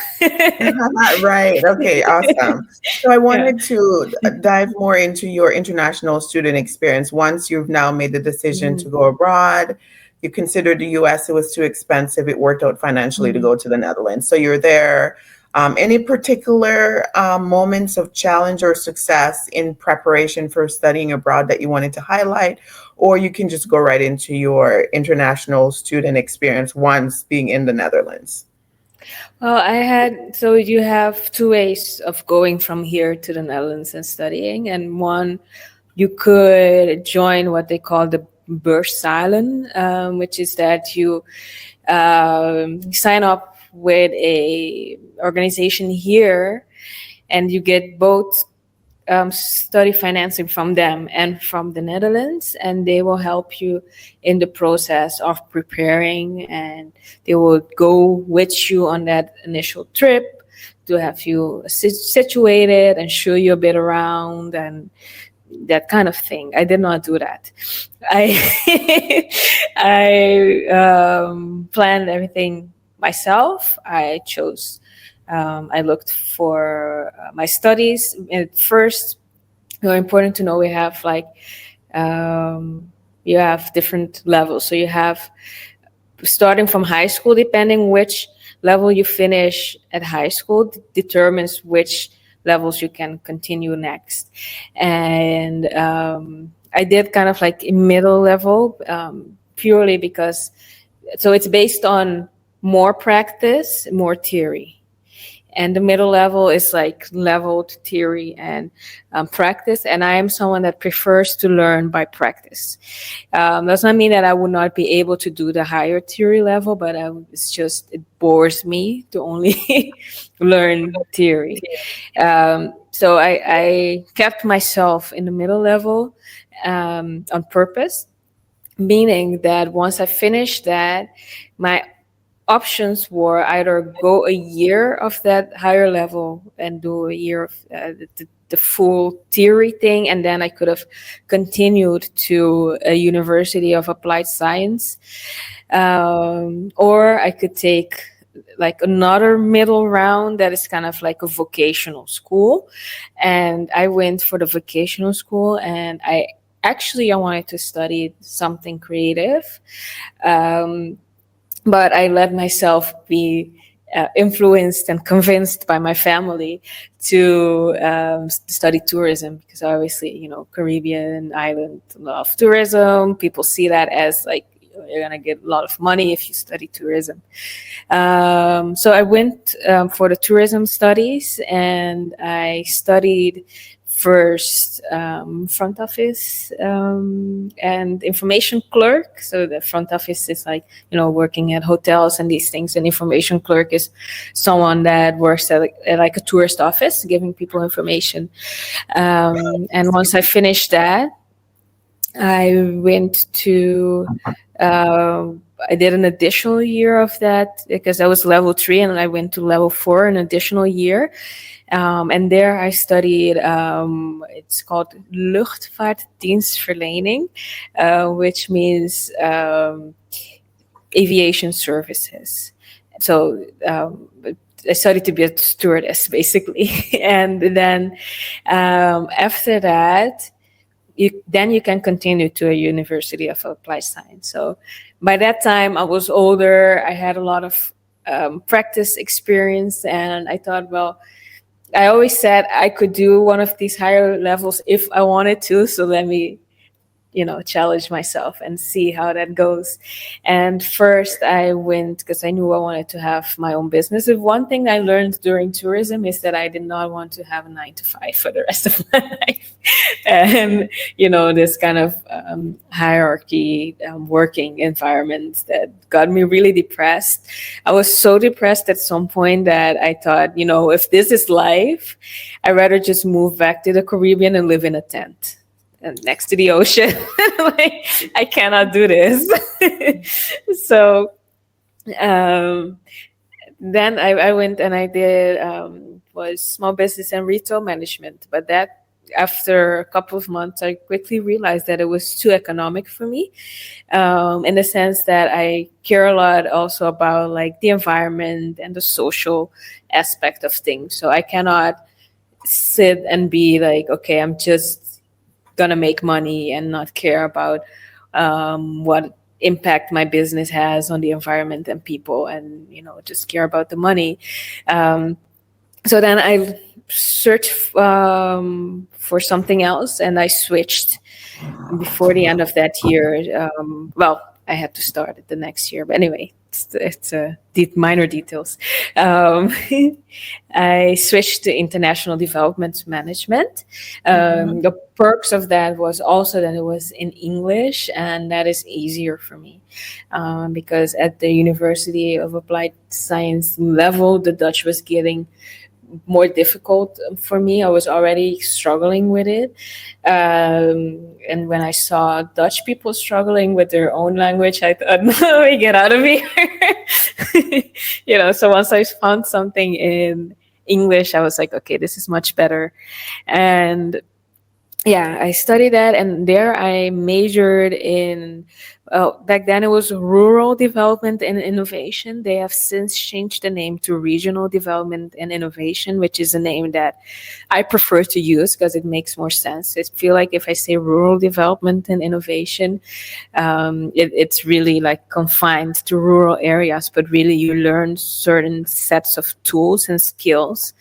A: Right. Okay. Awesome. So I
B: Yeah.
A: wanted to dive more into your international student experience. Once you've now made the decision
B: Mhm.
A: to go abroad, you considered the US, it was too expensive. It worked out financially to
B: Mhm.
A: go to the Netherlands. So you're there. Any particular moments of challenge or success in preparation for studying abroad that you wanted to highlight? Or you can just go right into your international student experience once being in the Netherlands.
B: Well, I had so you have two ways of going from here to the Netherlands and studying, and one you could join what they call the Beurseilen, which is that you sign up with a organization here, and you get both study financing from them and from the Netherlands, and they will help you in the process of preparing, and they will go with you on that initial trip to have you situated and show you a bit around and that kind of thing. I did not do that. I I planned everything myself. I chose. I looked for my studies. At first, very important to know we have like you have different levels. So you have starting from high school, depending which level you finish at high school determines which levels you can continue next. And I did kind of like a middle level purely because so it's based on more practice, more theory, and the middle level is like leveled theory and practice, and I am someone that prefers to learn by practice. Does not mean that I would not be able to do the higher theory level, but it's just it bores me to only learn theory. So I kept myself in the middle level on purpose, meaning that once I finished that, my options were either go a year of that higher level and do a year of the full theory thing, and then I could have continued to a university of applied science, or I could take like another middle round that is kind of like a vocational school, and I went for the vocational school, and I wanted to study something creative, um, but I let myself be influenced and convinced by my family to study tourism, because obviously, Caribbean island love tourism. People see that as like you're gonna get a lot of money if you study tourism. So I went for the tourism studies, and I studied first front office and information clerk. So the front office is like, working at hotels and these things, and information clerk is someone that works at like a tourist office giving people information. And once I finished that, I went to I did an additional year of that, because I was level 3, and I went to level 4, an additional year. And there I studied, it's called Luchtvaartdienstverlening, which means aviation services. So I studied to be a stewardess, basically. And then after that, you can continue to a University of Applied Science. So by that time, I was older. I had a lot of practice experience, and I thought, well, I always said I could do one of these higher levels if I wanted to. So let me, challenge myself and see how that goes. And first I went because I knew I wanted to have my own business. And one thing I learned during tourism is that I did not want to have a 9 to 5 for the rest of my life. And, this kind of hierarchy working environment that got me really depressed. I was so depressed at some point that I thought, if this is life, I'd rather just move back to the Caribbean and live in a tent next to the ocean. Like, I cannot do this. So then I went and I did was small business and retail management. But that, after a couple of months, I quickly realized that it was too economic for me, in the sense that I care a lot also about like the environment and the social aspect of things. So I cannot sit and be like, okay, I'm just gonna make money and not care about what impact my business has on the environment and people, and just care about the money. So then I searched for something else, and I switched before the end of that year. Well, I had to start it the next year, but anyway, it's minor details. I switched to international development management. The perks of that was also that it was in English, and that is easier for me, because at the University of Applied Science level, the Dutch was getting more difficult for me. I was already struggling with it. And when I saw Dutch people struggling with their own language, I thought, no, let me get out of here. So once I found something in English, I was like, okay, this is much better. And yeah, I studied that, and there I majored in, back then it was rural development and innovation. They have since changed the name to regional development and innovation, which is a name that I prefer to use because it makes more sense. I feel like if I say rural development and innovation, it's really like confined to rural areas, but really you learn certain sets of tools and skills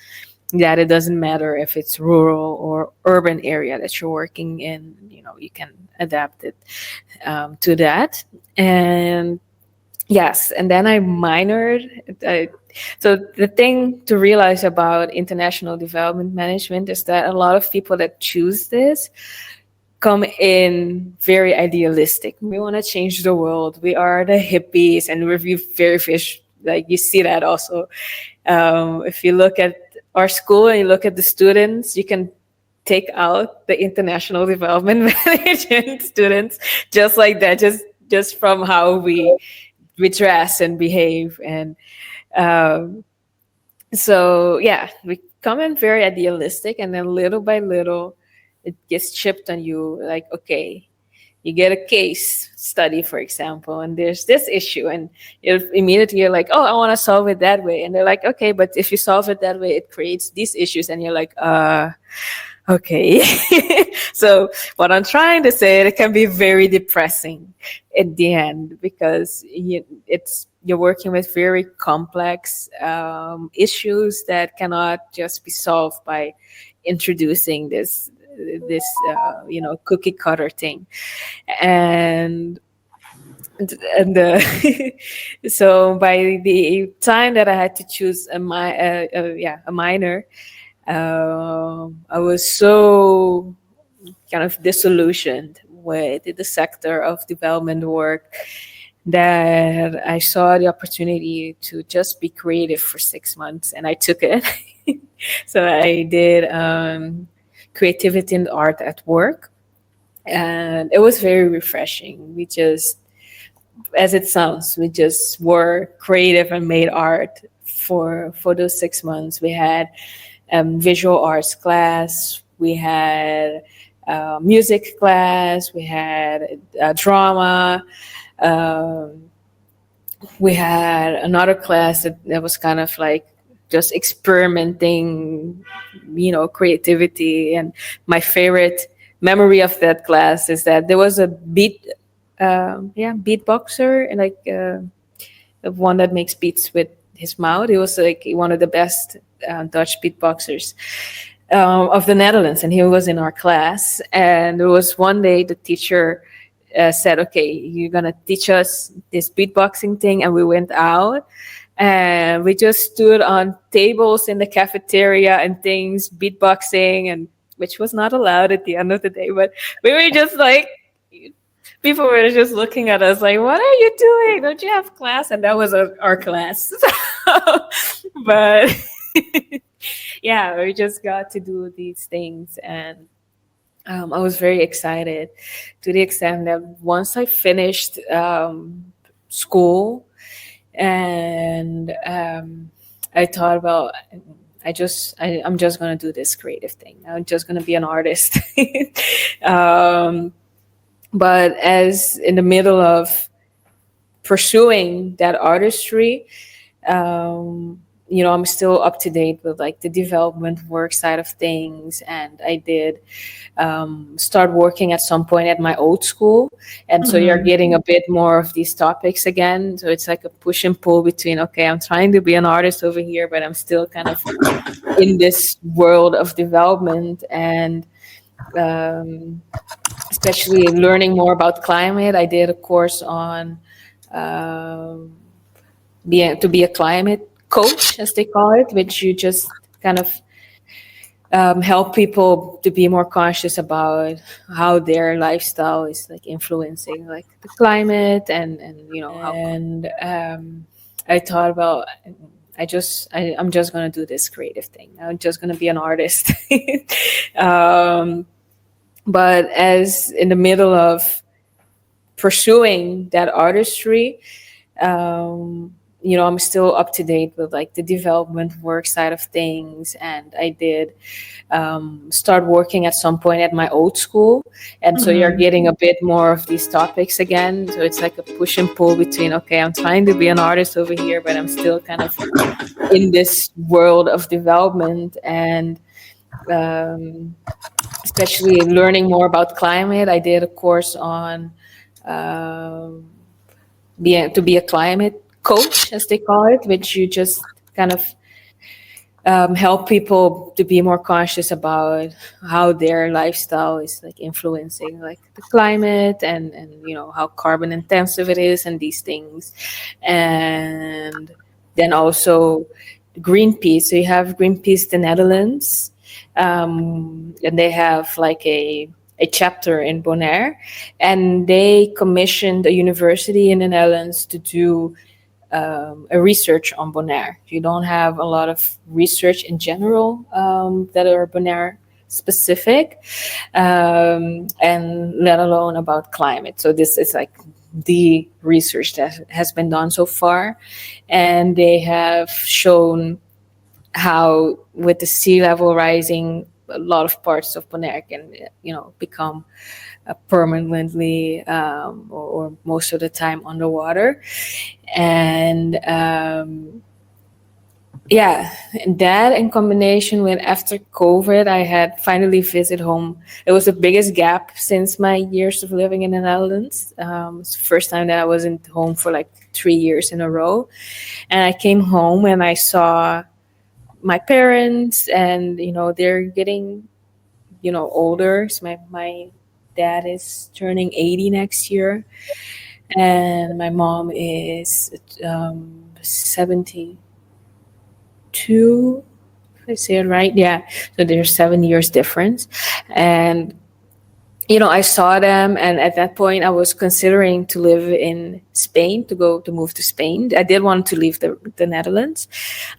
B: that it doesn't matter if it's rural or urban area that you're working in. You can adapt it to that. And yes, and then I minored. So the thing to realize about international development management is that a lot of people that choose this come in very idealistic. We want to change the world. We are the hippies, and we're very fish. Like, you see that also. If you look at our school and you look at the students, you can take out the international development management students just like that, just from how we dress and behave. And so yeah, we come in very idealistic, and then little by little it gets chipped on you, like, okay, you get a case study, for example, and there's this issue, and you're like, oh, I want to solve it that way. And they're like, okay, but if you solve it that way, it creates these issues. And you're like, okay. So what I'm trying to say, it can be very depressing at the end, because you're working with very complex issues that cannot just be solved by introducing this cookie cutter thing. And and so by the time that I had to choose a minor, I was so kind of disillusioned with the sector of development work that I saw the opportunity to just be creative for 6 months, and I took it. So I did creativity and art at work, and it was very refreshing. We just, as it sounds, we just were creative and made art for those 6 months. We had visual arts class, we had music class, we had drama. Um, we had another class that was kind of like just experimenting, creativity. And my favorite memory of that class is that there was a beatboxer, and like the one that makes beats with his mouth. He was like one of the best Dutch beatboxers of the Netherlands, and he was in our class. And there was one day the teacher said, okay, you're gonna teach us this beatboxing thing. And we went out and we just stood on tables in the cafeteria and things, beatboxing, and which was not allowed at the end of the day. But we were just like, people were just looking at us like, what are you doing? Don't you have class? And that was our class. But yeah, we just got to do these things. And I was very excited, to the extent that once I finished school, and I thought about, I'm just going to do this creative thing. I'm just going to be an artist. um, but as in the middle of pursuing that artistry, I'm still up to date with like the development work side of things. And I did start working at some point at my old school. And so you're getting a bit more of these topics again. So it's like a push and pull between, okay, I'm trying to be an artist over here, but I'm still kind of in this world of development. And especially learning more about climate. I did a course on to be a climate coach, as they call it, which you just kind of help people to be more conscious about how their lifestyle is like influencing like the climate. I thought about, I'm just going to do this creative thing. I'm just going to be an artist. But as in the middle of pursuing that artistry, I'm still up to date with like the development work side of things. And I did start working at some point at my old school. And so you're getting a bit more of these topics again. So it's like a push and pull between, okay, I'm trying to be an artist over here, but I'm still kind of in this world of development. And especially learning more about climate. I did a course on to be a climate coach, as they call it, which you just kind of help people to be more conscious about how their lifestyle is like influencing like the climate, and how carbon intensive it is, and these things. And then also Greenpeace. So you have Greenpeace the Netherlands, and they have like a chapter in Bonaire, and they commissioned a university in the Netherlands to do a research on Bonaire. You don't have a lot of research in general that are Bonaire specific, and let alone about climate. So this is like the research that has been done so far, and they have shown how with the sea level rising a lot of parts of Bonaire can, become permanently or most of the time underwater. And yeah, and that in combination with after COVID, I had finally visit home. It was the biggest gap since my years of living in the Netherlands. It's the first time that I wasn't home for like 3 years in a row. And I came home and I saw my parents, and they're getting older. So my dad is turning 80 next year, and my mom is 72, if I say it right. Yeah, so there's 7 years difference. And I saw them, and at that point, I was considering to live in Spain, to move to Spain. I did want to leave the Netherlands.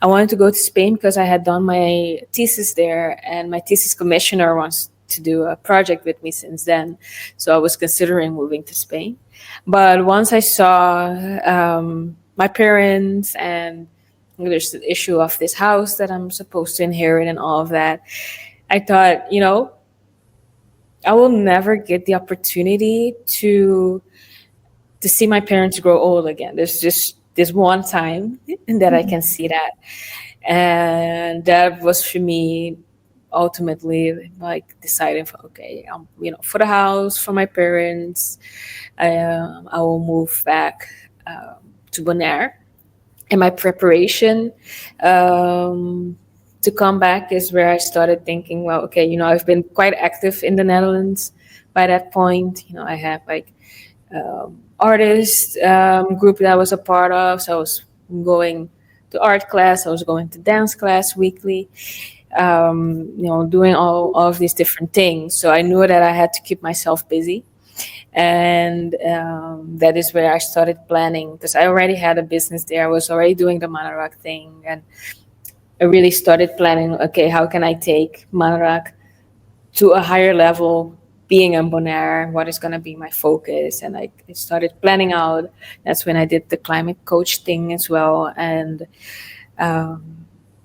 B: I wanted to go to Spain because I had done my thesis there, and my thesis commissioner wants to do a project with me since then. So I was considering moving to Spain. But once I saw my parents, and there's the issue of this house that I'm supposed to inherit and all of that, I thought, I will never get the opportunity to see my parents grow old again. There's just this one time that I can see that. And that was for me ultimately like deciding for, okay, for the house, for my parents, I will move back to Bonaire. And my preparation to come back is where I started thinking, well, okay, I've been quite active in the Netherlands by that point. I have like artist group that I was a part of. So I was going to art class, I was going to dance class weekly, doing all of these different things. So I knew that I had to keep myself busy. And that is where I started planning, because I already had a business there. I was already doing the Maanarak thing, and I really started planning, okay, how can I take Maanarak to a higher level, being in Bonaire, what is going to be my focus? And I started planning out. That's when I did the climate coach thing as well. And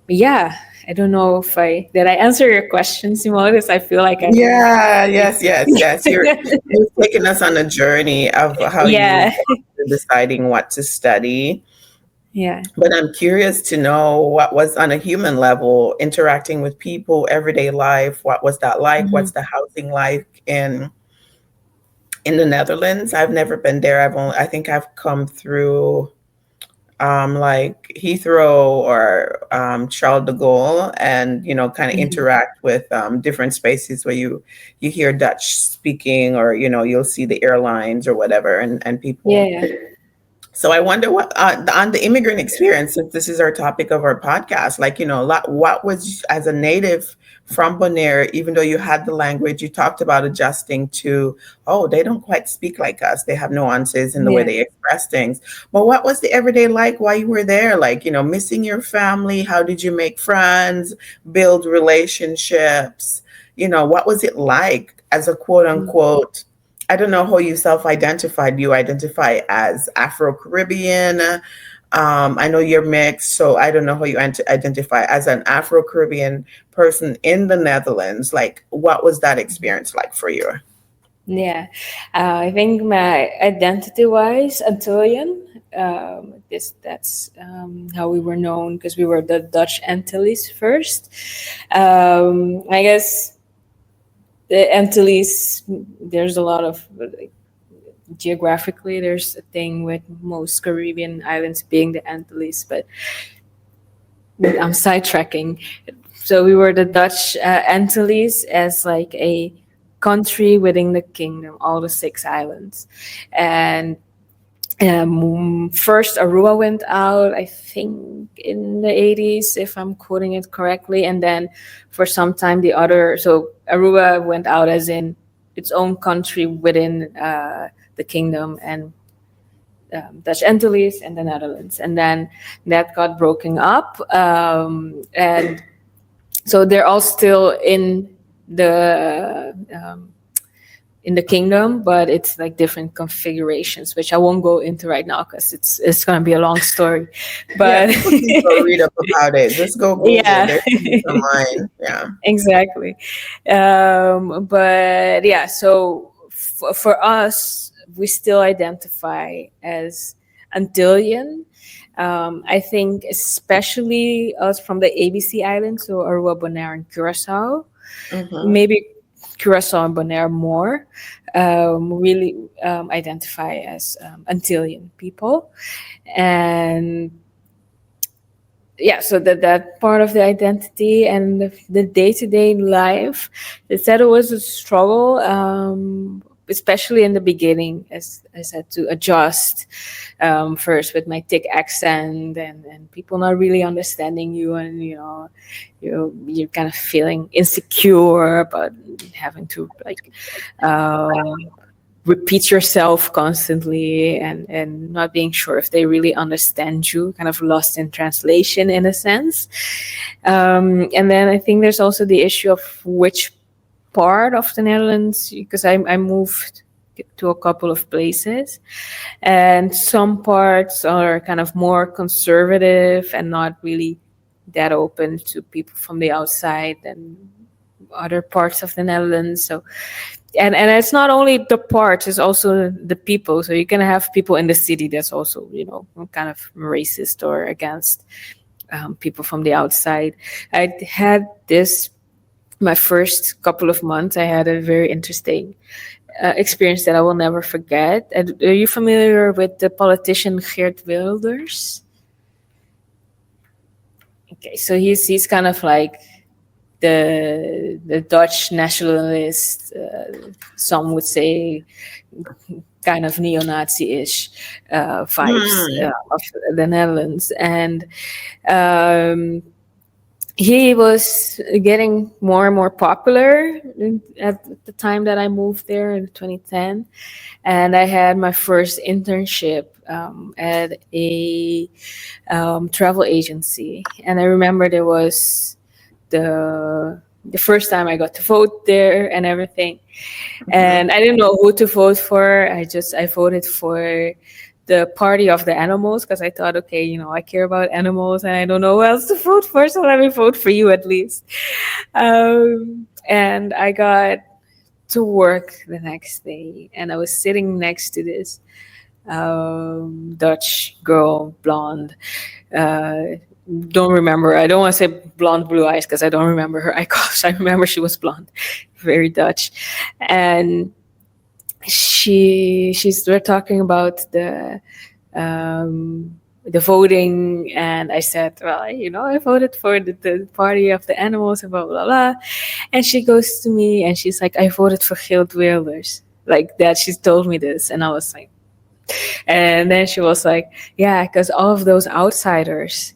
B: yeah, I don't know if did I answer your question, Simone? Because I feel like I
A: Yeah, yes. You're taking us on a journey of how you
B: yeah,
A: deciding what to study.
B: yeah.
A: But I'm curious to know what was on a human level, interacting with people, everyday life. What was that like?
B: Mhm.
A: What's the housing like in the Netherlands? I've never been there. I think I've come through like Heathrow or Charles de Gaulle, and kind of
B: Mhm.
A: interact with different spaces where you hear Dutch speaking, or you'll see the airlines or whatever, and people.
B: Yeah.
A: So I wonder what on the immigrant experience, since this is our topic of our podcast, like what was, as a native from Bonaire, even though you had the language, you talked about adjusting to, oh, they don't quite speak like us, they have nuances in the way
B: Yeah.
A: they express things. But what was the everyday like while you were there? Like, missing your family, how did you make friends, build relationships? What was it like as a quote unquote, I don't know how you self-identified. Do you identify as Afro-Caribbean? I know you're mixed, so I don't know how you identify as an Afro-Caribbean person in the Netherlands. Like, what was that experience like for you?
B: Yeah. I think my identity-wise, Antillian. That's how we were known, because we were the Dutch Antilles first. I guess the Antilles, there's a lot of geographically, there's a thing with most Caribbean islands being the Antilles, but I'm sidetracking. So we were the Dutch Antilles as like a country within the kingdom, all the 6 islands. And first Aruba went out, I think in the 80s, if I'm quoting it correctly. And then for some time, so Aruba went out as in its own country within the kingdom, and Dutch Antilles and the Netherlands. And then that got broken up. And so they're all still in the in the kingdom, but it's like different configurations, which I won't go into right now because it's going to be a long story.
A: Yeah,
B: But
A: people can go read up about it. Just go Google.
B: yeah,
A: There's things online. Yeah.
B: exactly. But yeah, so for us, we still identify as Antillian. I think especially us from the ABC Islands, so Aruba, Bonaire, and Curacao.
A: Mm-hmm.
B: Maybe Curacao and Bonaire more really identify as Antillian people. And yeah, so that part of the identity and the day-to-day life, they said it was a struggle, especially in the beginning, as I said, to adjust first with my thick accent and people not really understanding you, and you're kind of feeling insecure about having to like repeat yourself constantly, and not being sure if they really understand you, kind of lost in translation in a sense. And then I think there's also the issue of which part of the Netherlands, because I moved to a couple of places, and some parts are kind of more conservative and not really that open to people from the outside than other parts of the Netherlands. So and it's not only the parts, it's also the people. So you can have people in the city that's also kind of racist or against people from the outside. I had this my first couple of months. I had a very interesting experience that I will never forget. Are you familiar with the politician Geert Wilders? Okay, so he's kind of like the Dutch nationalist, some would say kind of neo-Nazi-ish vibes of the Netherlands. And um, he was getting more and more popular at the time that I moved there in 2010. And I had my first internship at a travel agency. And I remember there was the first time I got to vote there and everything. And I didn't know who to vote for. I voted for the Party of the Animals because I thought, okay, I care about animals and I don't know who else to vote for, so let me vote for you at least. And I got to work the next day, and I was sitting next to this Dutch girl, blonde. Don't remember. I don't want to say blonde, blue eyes because I don't remember her eye colors. I remember she was blonde, very Dutch, and we're talking about the voting, and I said, well, I voted for the Party of the Animals and blah blah blah, and she goes to me and she's like, I voted for Geert Wilders, like that. She told me this, and I was like, and then she was like, yeah, because all of those outsiders.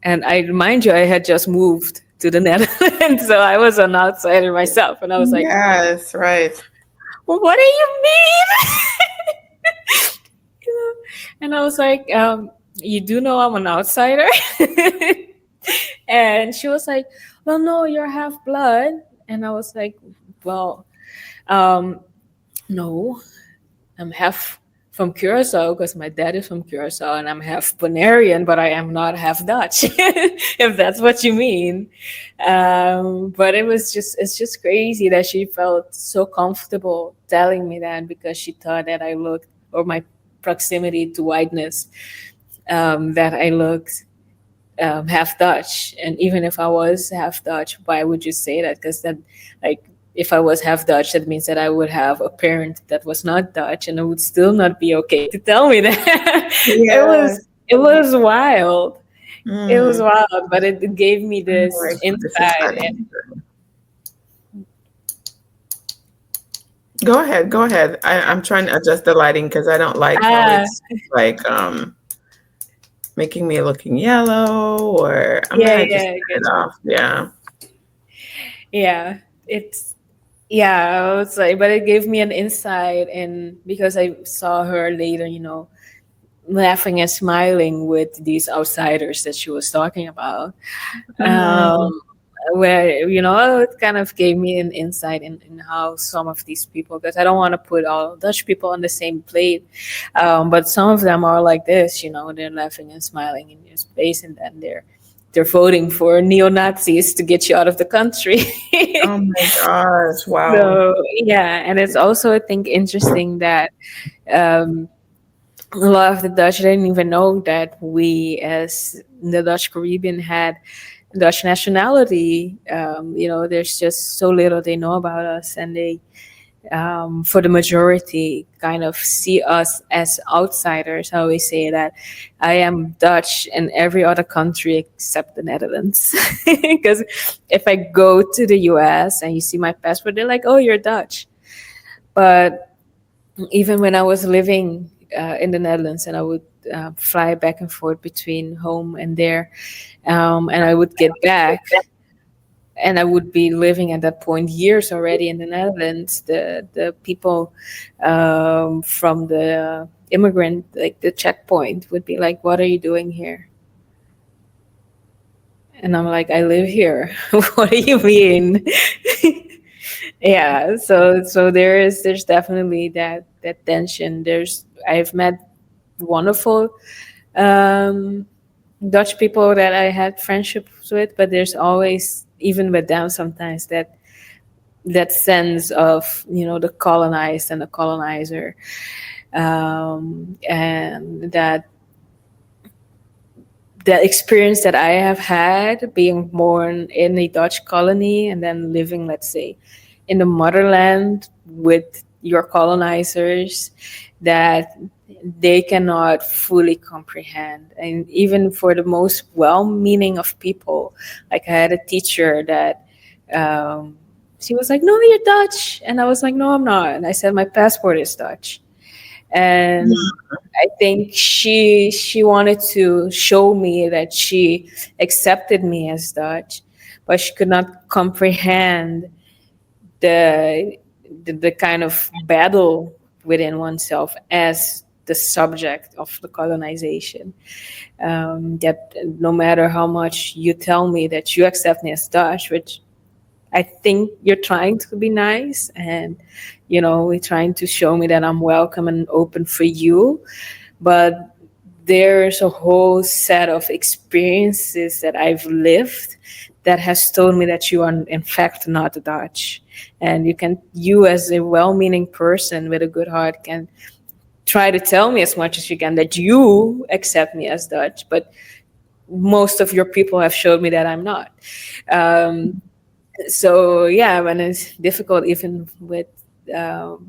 B: And I remind you, I had just moved to the Netherlands, so I was an outsider myself. And I was like,
A: yes, right.
B: well, what do you mean? And I was like, you do know I'm an outsider? And she was like, well, no, you're half blood. And I was like, well, no, I'm half from Curacao because my dad is from Curacao, and I'm half Bonairean, but I am not half Dutch, if that's what you mean. But it's just crazy that she felt so comfortable telling me that because she thought that I looked, or my proximity to whiteness, that I looked half Dutch. And even if I was half Dutch, why would you say that? Because that, like, if I was half Dutch, that means that I would have a parent that was not Dutch, and it would still not be okay to tell me that.
A: Yeah.
B: It was wild. It was wild, but it gave me this
A: Like,
B: insight. And
A: go ahead. I'm trying to adjust the lighting because I don't like how it's like making me looking yellow, or I'm gonna just turn it off.
B: Yeah, it's I was like, but it gave me an insight, and because I saw her later, laughing and smiling with these outsiders that she was talking about. where, it kind of gave me an insight in how some of these people, because I don't want to put all Dutch people on the same plate, but some of them are like this, they're laughing and smiling in your space, and then they're voting for neo-Nazis to get you out of the country.
A: Oh my gosh! Wow.
B: So yeah, and it's also, I think, interesting that um, a lot of the Dutch didn't even know that we, as the Dutch Caribbean, had Dutch nationality. There's just so little they know about us, and they, for the majority, kind of see us as outsiders. I always say that I am Dutch in every other country except the Netherlands. Because if I go to the US and you see my passport, they're like, oh, you're Dutch. But even when I was living in the Netherlands, and I would fly back and forth between home and there, and I would get back, and I would be living at that point years already in the Netherlands. The people from the immigrant, like the checkpoint, would be like, "What are you doing here?" And I'm like, "I live here." What do you mean? Yeah, so there's definitely that tension. I've met wonderful um, Dutch people that I had friendships with, but there's always, even with them, sometimes that sense of, the colonized and the colonizer, and that experience that I have had being born in a Dutch colony and then living, let's say, in the motherland with your colonizers, that they cannot fully comprehend. And even for the most well-meaning of people, like I had a teacher that she was like, "No, you're Dutch," and I was like, "No, I'm not." And I said, "My passport is Dutch." And I think she wanted to show me that she accepted me as Dutch, but she could not comprehend the the kind of battle within oneself as the subject of the colonization. That no matter how much you tell me that you accept me as Dutch, which I think you're trying to be nice, and we're trying to show me that I'm welcome and open for you, but there's a whole set of experiences that I've lived that has told me that you are in fact not Dutch. And you as a well-meaning person with a good heart can try to tell me as much as you can that you accept me as Dutch, but most of your people have showed me that I'm not. So yeah, when it's difficult, even with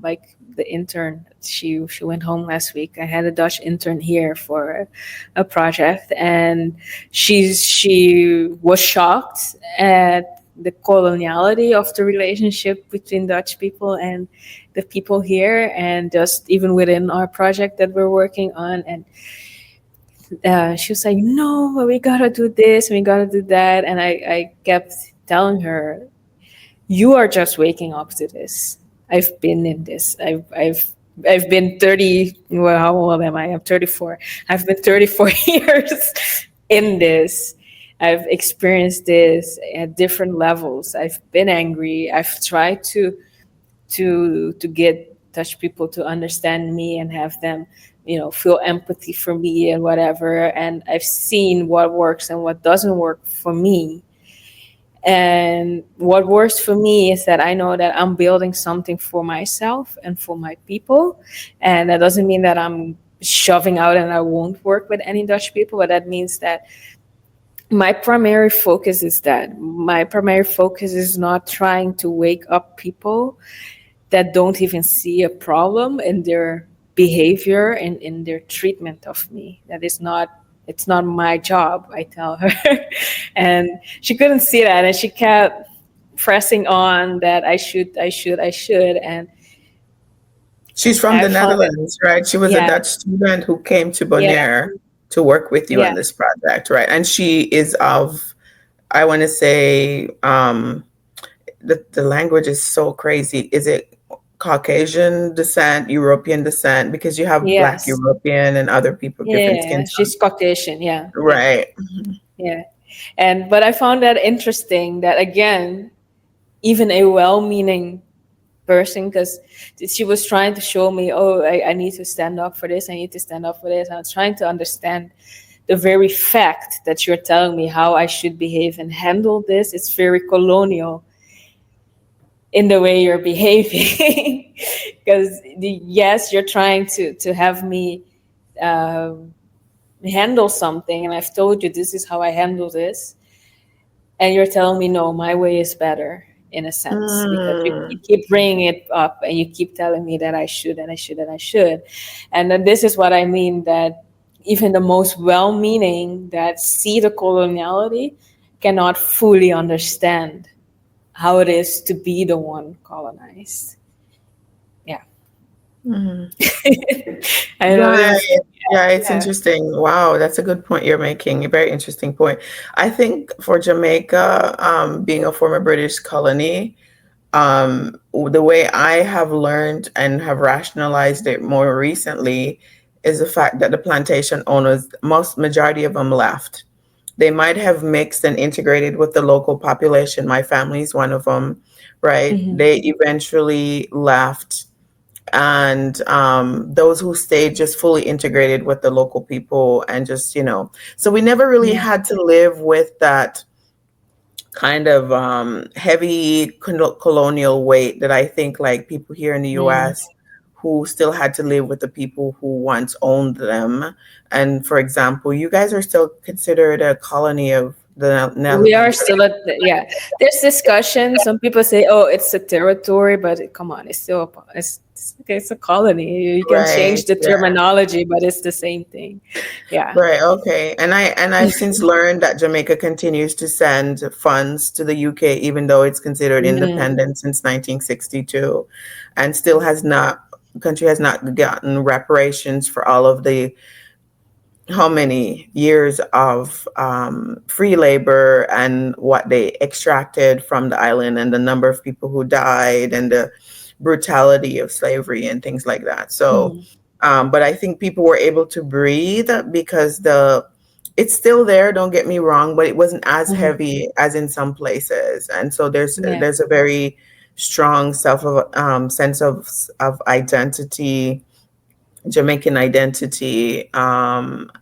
B: like the intern, she went home last week. I had a Dutch intern here for a project, and she was shocked at the coloniality of the relationship between Dutch people and the people here, and just even within our project that we're working on. And she was like, "No, but we gotta do this and we gotta do that," and I kept telling her, "You are just waking up to this. I've been in this. I've been 30. Well, how old am I? I'm 34. I've been 34 years in this. I've experienced this at different levels. I've been angry. I've tried to get Dutch people to understand me and have them, feel empathy for me and whatever. And I've seen what works and what doesn't work for me. And what works for me is that I know that I'm building something for myself and for my people. And that doesn't mean that I'm shoving out and I won't work with any Dutch people, but that means that my primary focus is that. My primary focus is not trying to wake up people that don't even see a problem in their behavior and in their treatment of me. It's not my job, I tell her. And she couldn't see that, and she kept pressing on that I should. And
A: She's from
B: I
A: the
B: found it,
A: Netherlands, right? She was a
B: yeah,
A: Dutch student who came to
B: yeah,
A: Bonaire to work with you
B: yeah,
A: on this project, right? And she is of, I want to say, the language is so crazy. Is it Caucasian descent, European descent? Because you have Black
B: yes,
A: European and other people, different skin
B: yeah.
A: tones,
B: She's Caucasian, yeah, yeah,
A: right?
B: yeah. But I found that interesting that again, even a well-meaning person, because she was trying to show me, oh, I need to stand up for this, I need to stand up for this. I was trying to understand the very fact that you're telling me how I should behave and handle this. It's very colonial in the way you're behaving. Because yes, you're trying to have me handle something, and I've told you this is how I handle this, and you're telling me no, my way is better, in a sense, because you
A: Mm.
B: keep bringing it up and you keep telling me that I should and I should and I should. And then this is what I mean, that even the most well-meaning that see the coloniality cannot fully understand how it is to be the one colonized. Yeah.
A: Mm.
B: I know this is,
A: Right. Yeah, it's
B: yeah.
A: interesting. Wow, that's a good point you're making. A very interesting point. I think for Jamaica, being a former British colony, the way I have learned and have rationalized it more recently is the fact that the plantation owners, most majority of them left. They might have mixed and integrated with the local population. My family's one of them, right?
B: Mhm.
A: They eventually left, and those who stayed just fully integrated with the local people, and just, so we never really
B: Yeah.
A: had to live with that kind of heavy colonial weight that I think like people here in the
B: Mm.
A: US who still had to live with the people who once owned them. And for example, you guys are still considered a colony of the
B: We are still at yeah. There's discussion. Some people say, "Oh, it's a territory," but come on, it's still it's a colony. You can
A: right,
B: change the
A: yeah.
B: terminology, but it's the same thing. Yeah.
A: Right, okay. I've since learned that Jamaica continues to send funds to the UK even though it's considered
B: Mm,
A: independent since 1962, and still has not country has not gotten reparations for all of the how many years of free labor and what they extracted from the island, and the number of people who died, and the brutality of slavery and things like that. So,
B: mm,
A: but I think people were able to breathe because it's still there. Don't get me wrong, but it wasn't as
B: mhm.
A: heavy as in some places, and so
B: Yeah.
A: there's a very strong sense of identity, Jamaican identity,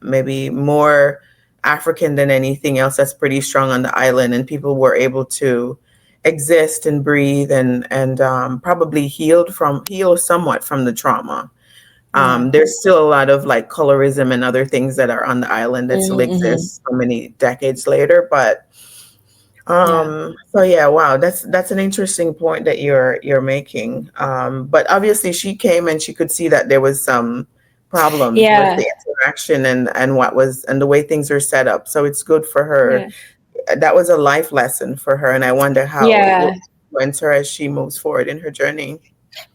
A: maybe more African than anything else, that's pretty strong on the island, and people were able to exist and breathe, and probably heal somewhat from the trauma.
B: Yeah.
A: There's still a lot of like colorism and other things that are on the island that still
B: Mm-hmm.
A: exist so many decades later, but
B: Yeah.
A: so yeah, wow, that's an interesting point that you're making. But obviously she came and she could see that there was some problems with
B: Yeah.
A: the interaction and the way things are set up. So it's good for her.
B: Yeah.
A: That was a life lesson for her, and I wonder how it will
B: Yeah.
A: influence her as she moves forward in her journey.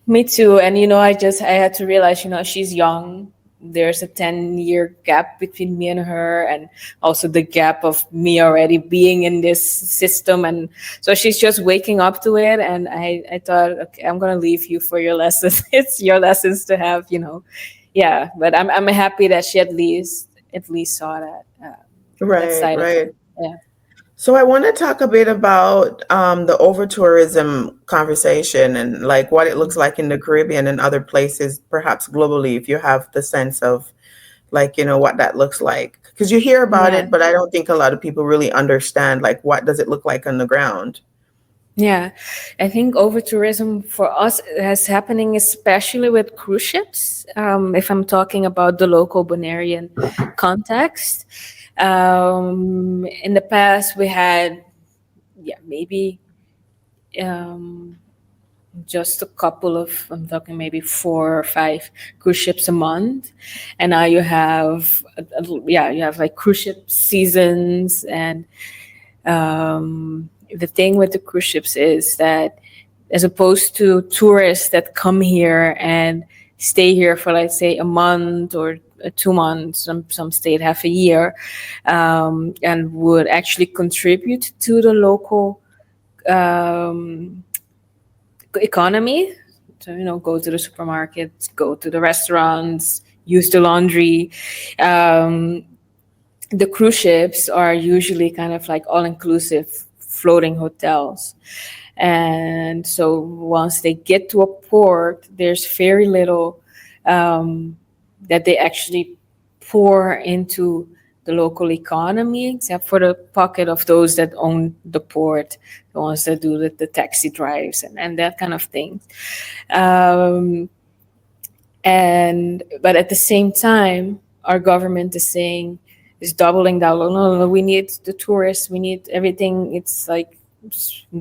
B: Me too. And I had to realize, she's young. There's a 10-year gap between me and her, and also the gap of me already being in this system. And so she's just waking up to it. And I thought, okay, I'm gonna leave you for your lessons. It's your lessons to have. Yeah. But I'm happy that she at least saw that
A: Right,
B: side of it.
A: right.
B: Yeah.
A: So I want to talk a bit about the over tourism conversation and like what it looks like in the Caribbean and other places, perhaps globally, if you have the sense of like, what that looks like. Because you hear about
B: Yeah.
A: it, but I don't think a lot of people really understand like what does it look like on the ground.
B: Yeah, I think over tourism for us is happening especially with cruise ships. If I'm talking about the local Bonairean context, in the past we had, yeah, maybe um, just a couple of, I'm talking maybe 4 or 5 cruise ships a month, and now you have, yeah, you have like cruise ship seasons. And the thing with the cruise ships is that, as opposed to tourists that come here and stay here for, let's say, a month or 2 months, some stayed half a year, and would actually contribute to the local um, economy. So, go to the supermarkets, go to the restaurants, use the laundry. Um, the cruise ships are usually kind of like all-inclusive floating hotels. And so once they get to a port, there's very little that they actually pour into the local economy, except for the pocket of those that own the port, the ones that do the taxi drives and that kind of thing. Um, and but at the same time, our government is doubling down. No, no, no, we need the tourists. We need everything. It's like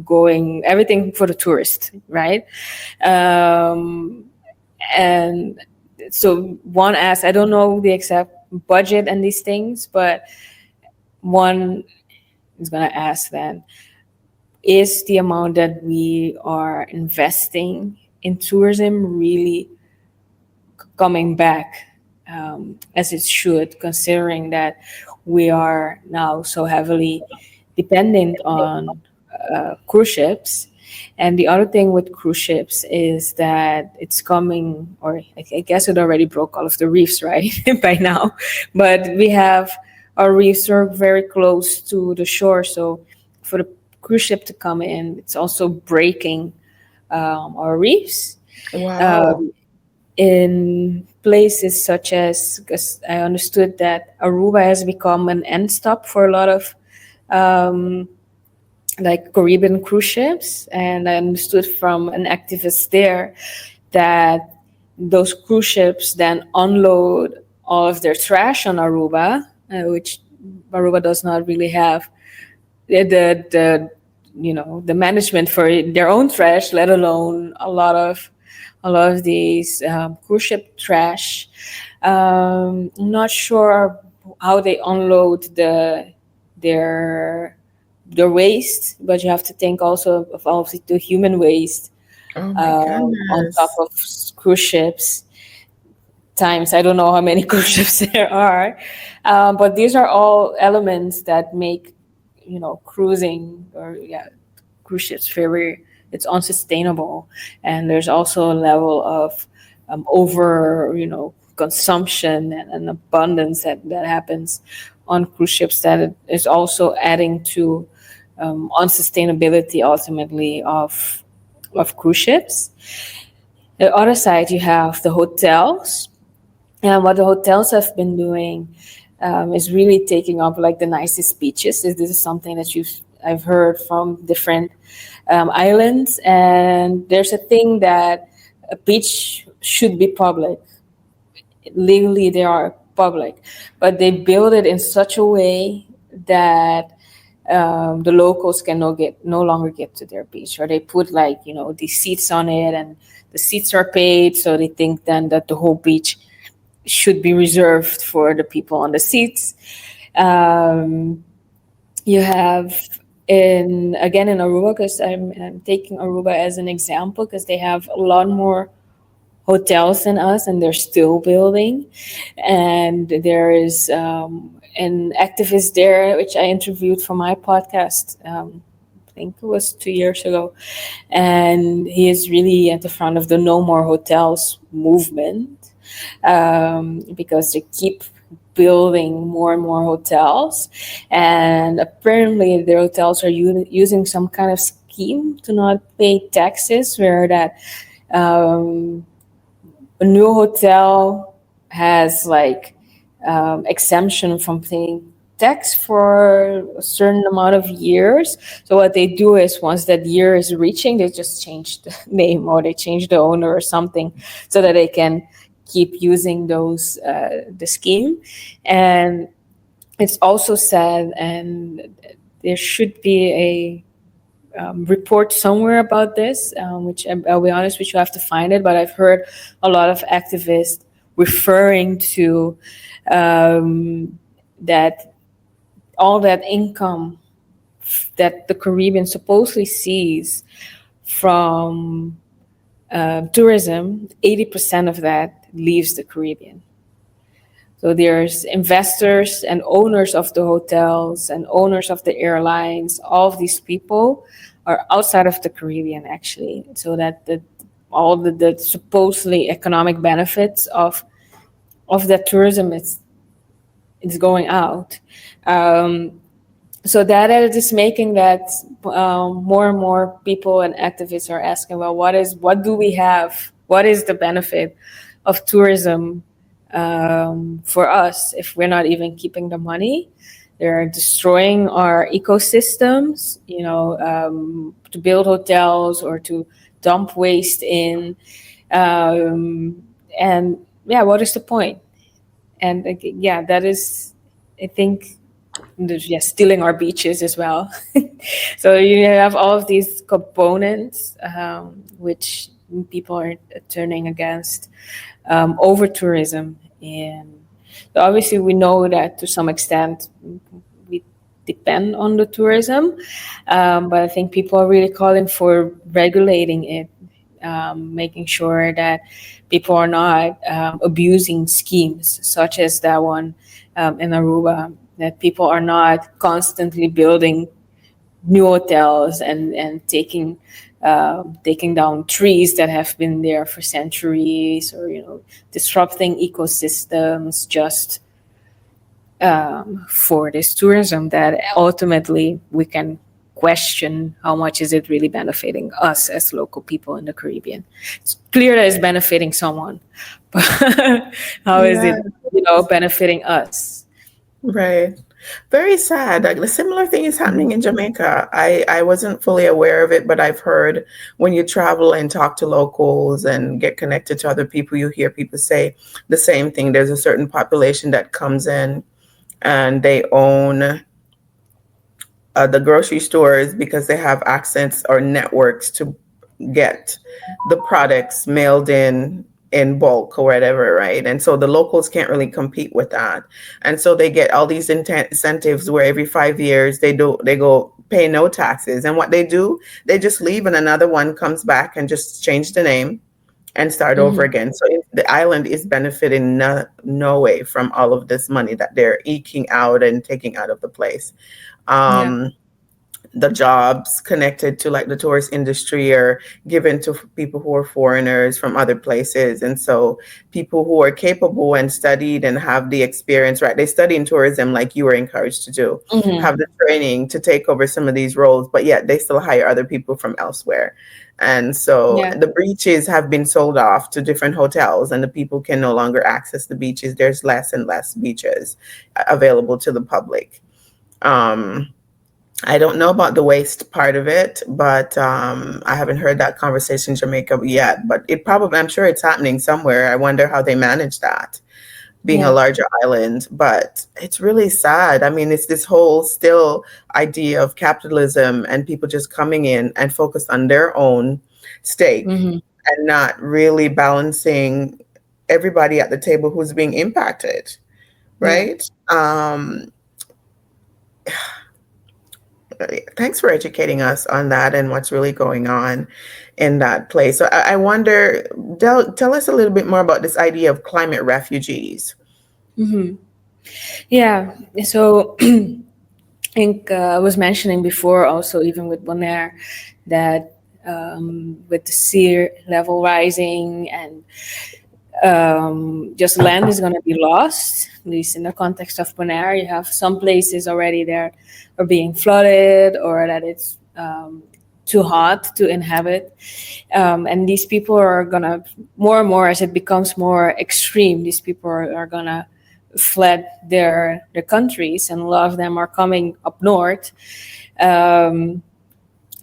B: going everything for the tourist, right? Um, and so one asks, I don't know the exact budget and these things, but one is going to ask then, is the amount that we are investing in tourism really coming back as it should, considering that we are now so heavily dependent on cruise ships. And the other thing with cruise ships is that it's coming, or I guess it already broke all of the reefs, right, by now. But we have our reefs are very close to the shore. So for the cruise ship to come in, it's also breaking our reefs.
A: Wow.
B: Um, in places such as, because I understood that Aruba has become an end stop for a lot of um, like Caribbean cruise ships, and I understood from an activist there that those cruise ships then unload all of their trash on Aruba, which Aruba does not really have the the management for their own trash, let alone a lot of these cruise ship trash. I'm not sure how they unload their their waste, but you have to think also of all of the human waste
A: Oh my
B: on top
A: goodness.
B: of cruise ships. Times I don't know how many cruise ships there are, but these are all elements that make cruising or cruise ships very it's unsustainable, and there's also a level of over consumption and abundance that happens on cruise ships that is also adding to unsustainability ultimately of cruise ships. The other side, you have the hotels, and what the hotels have been doing is really taking up like the nicest beaches. This is something that I've heard from different islands, and there's a thing that a beach should be public. Legally, they are public, but they build it in such a way that the locals can no longer get to their beach, or they put like these seats on it, and the seats are paid, so they think then that the whole beach should be reserved for the people on the seats. Um, you have in Aruba, because I'm taking Aruba as an example because they have a lot more hotels than us, and they're still building. And there is an activist there, which I interviewed for my podcast. I think it was 2 years ago, and he is really at the front of the No More Hotels movement, because they keep building more and more hotels, and apparently their hotels are using some kind of scheme to not pay taxes, where that a new hotel has like exemption from paying tax for a certain amount of years. So what they do is once that year is reaching, they just change the name, or they change the owner or something, so that they can keep using those the scheme. And it's also said, and there should be a report somewhere about this, which I'll be honest with you, I have to find it, but I've heard a lot of activists referring to that all that income that the Caribbean supposedly sees from tourism, 80% of that leaves the Caribbean. So there's investors and owners of the hotels and owners of the airlines. All of these people are outside of the Caribbean, actually. So that all the supposedly economic benefits of that tourism it's going out. Um, so that is making that more and more people and activists are asking, well, what do we have? What is the benefit of tourism for us if we're not even keeping the money? They're destroying our ecosystems, to build hotels or to dump waste in. And yeah, what is the point? And yeah, that is, I think, yeah, stealing our beaches as well. So you have all of these components, which people are turning against over tourism. And so obviously, we know that to some extent we depend on the tourism, but I think people are really calling for regulating it, making sure that people are not abusing schemes such as that one in Aruba, that people are not constantly building new hotels and taking down trees that have been there for centuries, or disrupting ecosystems just for this tourism that ultimately we can question how much is it really benefiting us as local people in the Caribbean. It's clear that it's benefiting someone, but how is
A: Yeah,
B: it, benefiting us?
A: right. Very sad. Like, a similar thing is happening in Jamaica. I wasn't fully aware of it, but I've heard when you travel and talk to locals and get connected to other people, you hear people say the same thing. There's a certain population that comes in and they own the grocery stores because they have access or networks to get the products mailed in bulk or whatever, right? And so the locals can't really compete with that, and so they get all these incentives where every 5 years they go pay no taxes, and what they do, they just leave and another one comes back and just change the name and start over
B: Hmm.
A: again. So the island is benefiting no way from all of this money that they're eking out and taking out of the place.
B: Yeah.
A: um the jobs connected to like the tourist industry are given to people who are foreigners from other places, and so people who are capable and studied and have the experience, right, they study in tourism like you were encouraged to do,
B: Hmm.
A: have the training to take over some of these roles, but yet they still hire other people from elsewhere. And so
B: Yeah.
A: the beaches have been sold off to different hotels and the people can no longer access the beaches. There's less and less beaches available to the public. um I don't know about the waste part of it, but I haven't heard that conversation in Jamaica yet. But it probably, I'm sure it's happening somewhere. I wonder how they manage that, being a
B: Yeah.
A: larger island. But it's really sad. I mean, it's this whole still idea of capitalism and people just coming in and focused on their own stake
B: Hmm.
A: and not really balancing everybody at the table who's being impacted,
B: Yeah.
A: right? Thanks for educating us on that and what's really going on in that place. So I wonder, tell us a little bit more about this idea of climate refugees.
B: Hmm. Yeah. So I think I was mentioning before, also even with Bonaire, that with the sea level rising and just land is going to be lost. At least in the context of Bonaire, you have some places already there are being flooded, or that it's too hot to inhabit. And these people are going to, more and more as it becomes more extreme, these people are going to fled their countries, and a lot of them are coming up north, um,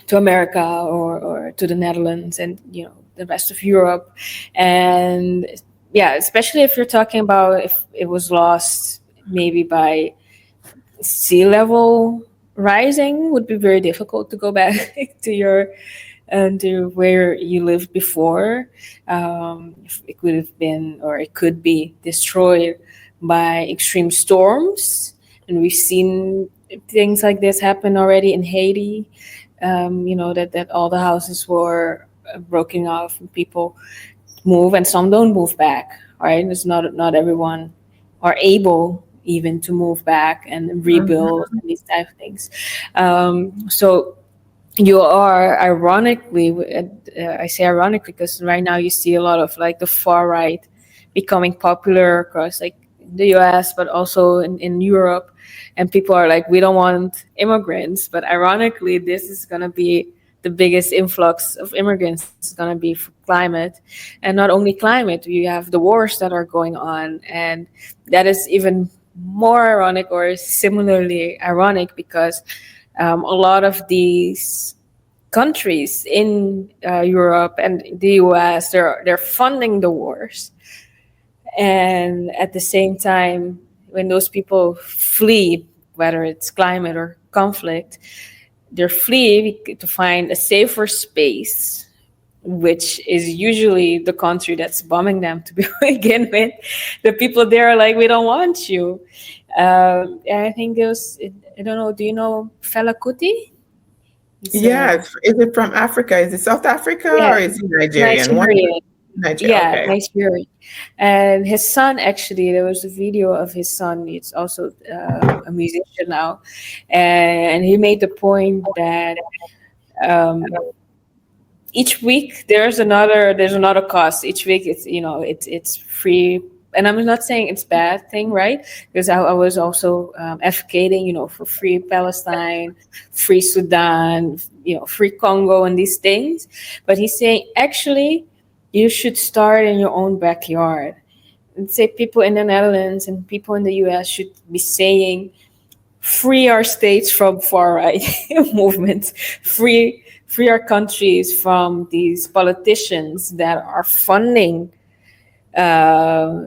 B: to America, or to the Netherlands, and the rest of Europe. And yeah, especially if you're talking about if it was lost maybe by sea level rising, would be very difficult to go back to your and to where you lived before. It could have been, or it could be destroyed by extreme storms, and we've seen things like this happen already in Haiti. That all the houses were broken off and people move, and some don't move back. Right, it's not everyone are able even to move back and rebuild
A: Mhm.
B: and these type of things. So you are ironically, I say ironically because right now you see a lot of like the far right becoming popular across like the US, but also in Europe. And people are like, we don't want immigrants. But ironically, this is going to be the biggest influx of immigrants is going to be for climate. And not only climate, you have the wars that are going on. And that is even more ironic, or similarly ironic, because a lot of these countries in Europe and the US, they're funding the wars, and at the same time, when those people flee, whether it's climate or conflict, they flee to find a safer space, which is usually the country that's bombing them to begin with. The people there are like, we don't want you. And I think there's, I don't know, do you know Fela Kuti? He's
A: Yes. Is it from Africa? Is it South Africa
B: yeah,
A: or is it Nigerian? One
B: Nigerian.
A: Nigeria.
B: Yeah,
A: Okay.
B: Nigerian. And his son, actually, there was a video of his son. It's also a musician now, and he made the point that um, each week there's another cost. Each week it's free. And I'm not saying it's bad thing, right? Because I was also advocating, for free Palestine, free Sudan, free Congo, and these things. But he's saying actually you should start in your own backyard. And say people in the Netherlands and people in the US should be saying, free our states from far right movements, free our countries from these politicians that are funding uh,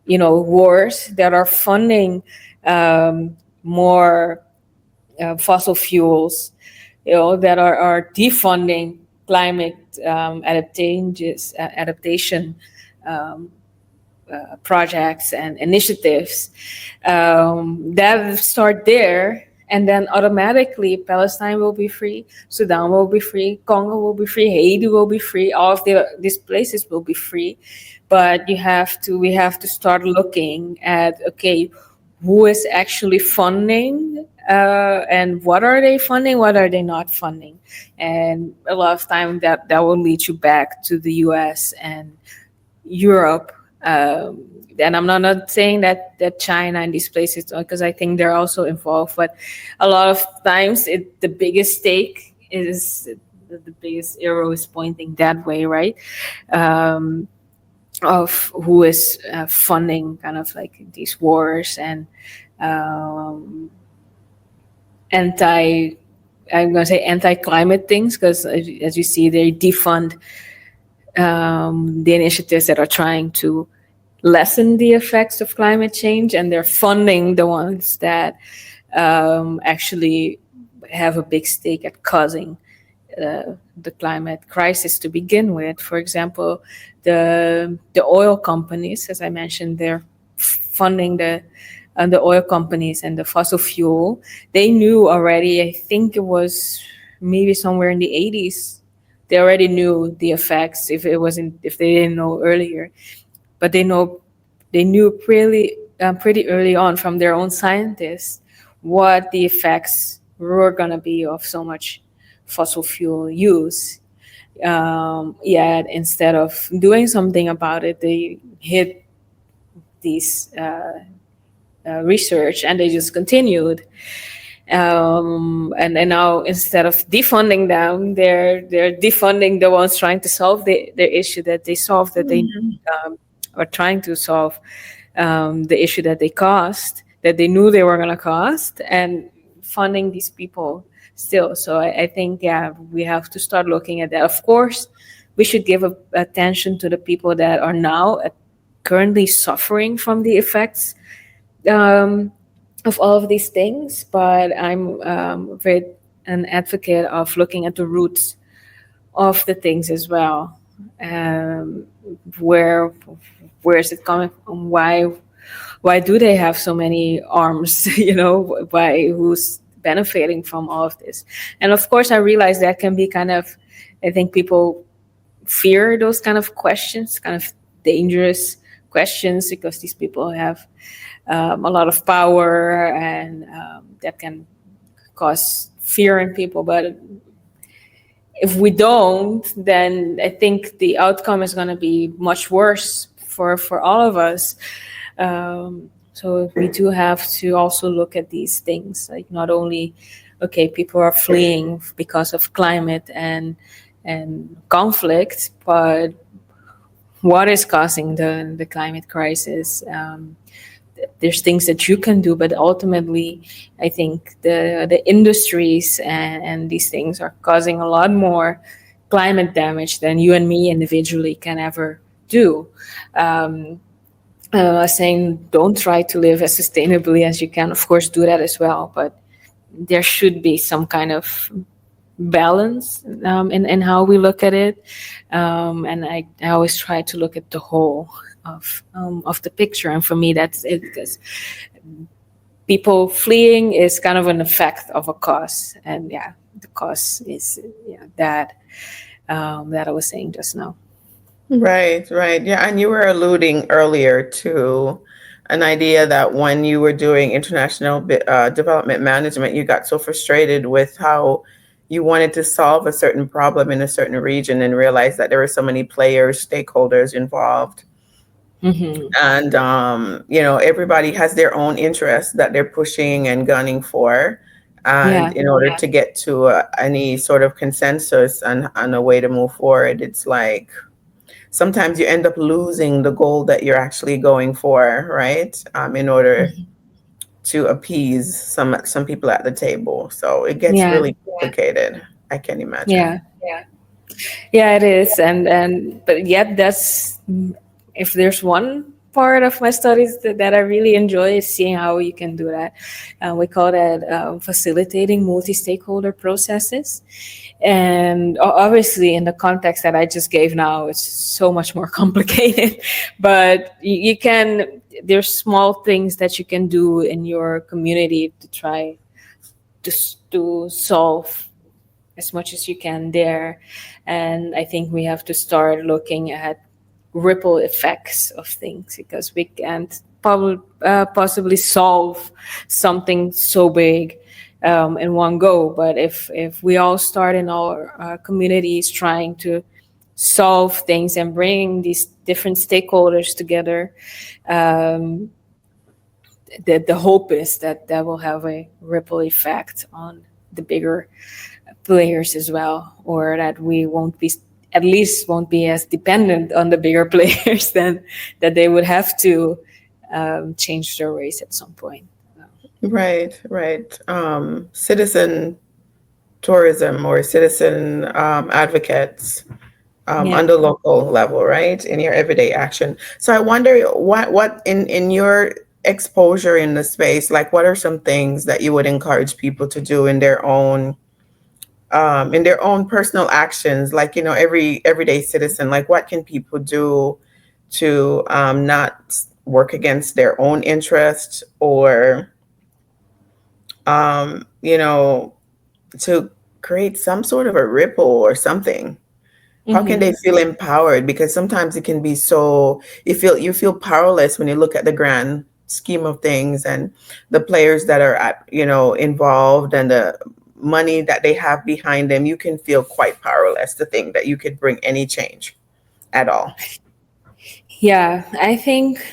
B: wars, that are funding more fossil fuels, that are defunding climate adaptation um, projects and initiatives that start there. And then automatically Palestine will be free, Sudan will be free, Congo will be free, Haiti will be free, all of these places will be free. But we have to start looking at, okay, who is actually funding and what are they funding, what are they not funding. And a lot of time that will lead you back to the US and Europe. And I'm not saying that China and these places, because I think they're also involved, but a lot of times the biggest stake is the biggest arrow is pointing that way, right? Of who is funding kind of like these wars and um, anti I'm going to say anti-climate things, because as you see, they defund the initiatives that are trying to lessen the effects of climate change, and they're funding the ones that actually have a big stake at causing the climate crisis to begin with. For example, the oil companies, as I mentioned, they're funding the oil companies and the fossil fuel. They knew already, I think it was maybe somewhere in the 80s, they already knew the effects if they didn't know earlier. But they knew pretty early on from their own scientists what the effects were going to be of so much fossil fuel use. Yet instead of doing something about it, they hid these research and they just continued. And now instead of defunding them, they're defunding the ones trying to solve the issue that they solved, that they are trying to solve the issue that they caused, that they knew they were going to cost, and funding these people still. So I think, yeah, we have to start looking at that. Of course, we should give attention to the people that are now currently suffering from the effects of all of these things. But I'm very an advocate of looking at the roots of the things as well. Where is it coming from? Why do they have so many arms? Who's benefiting from all of this? And of course, I realize that can be kind of, I think people fear those kind of questions, kind of dangerous questions, because these people have a lot of power, and that can cause fear in people. But if we don't, then I think the outcome is going to be much worse for all of us. So we do have to also look at these things, like not only, okay, people are fleeing because of climate and conflict, but what is causing the climate crisis? There's things that you can do, but ultimately, I think the industries and these things are causing a lot more climate damage than you and me individually can ever do. Um, Saying don't try to live as sustainably as you can, of course, do that as well, but there should be some kind of balance in how we look at it. And I always try to look at the whole of the picture. And for me, that's it, because people fleeing is kind of an effect of a cause. And yeah, the cause is that I was saying just now.
A: Right, right. Yeah, and you were alluding earlier to an idea that when you were doing international development management, you got so frustrated with how you wanted to solve a certain problem in a certain region and realized that there were so many players, stakeholders involved.
B: Mm-hmm.
A: And, everybody has their own interests that they're pushing and gunning for. And
B: Yeah,
A: in order to get to any sort of consensus on a way to move forward, it's like, sometimes you end up losing the goal that you're actually going for, right? In order to appease some people at the table. So it gets
B: yeah,
A: really complicated. I can imagine.
B: yeah. Yeah, it is, and but yet that's, if there's one part of my studies that I really enjoy, is seeing how you can do that. We call that facilitating multi-stakeholder processes, and obviously in the context that I just gave now, it's so much more complicated. But you can. There's small things that you can do in your community to try to solve as much as you can there. And I think we have to start looking at ripple effects of things, because we can't possibly solve something so big in one go. But if we all start in our communities trying to solve things and bringing these different stakeholders together, um, the hope is that that will have a ripple effect on the bigger players as well, or that we won't be, at least won't be as dependent on the bigger players than that they would have to change their ways at some point.
A: Right, right. Citizen tourism or citizen advocates on
B: Yeah.
A: the local level, right? In your everyday action. So I wonder what in your exposure in the space, like what are some things that you would encourage people to do in their own personal actions, like every everyday citizen, like what can people do to not work against their own interests or um, you know to create some sort of a ripple or something. How can they
B: Hmm.
A: feel empowered? Because sometimes it can be so you feel powerless when you look at the grand scheme of things and the players that are involved and the money that they have behind them. You can feel quite powerless to think that you could bring any change at all.
B: Yeah, I think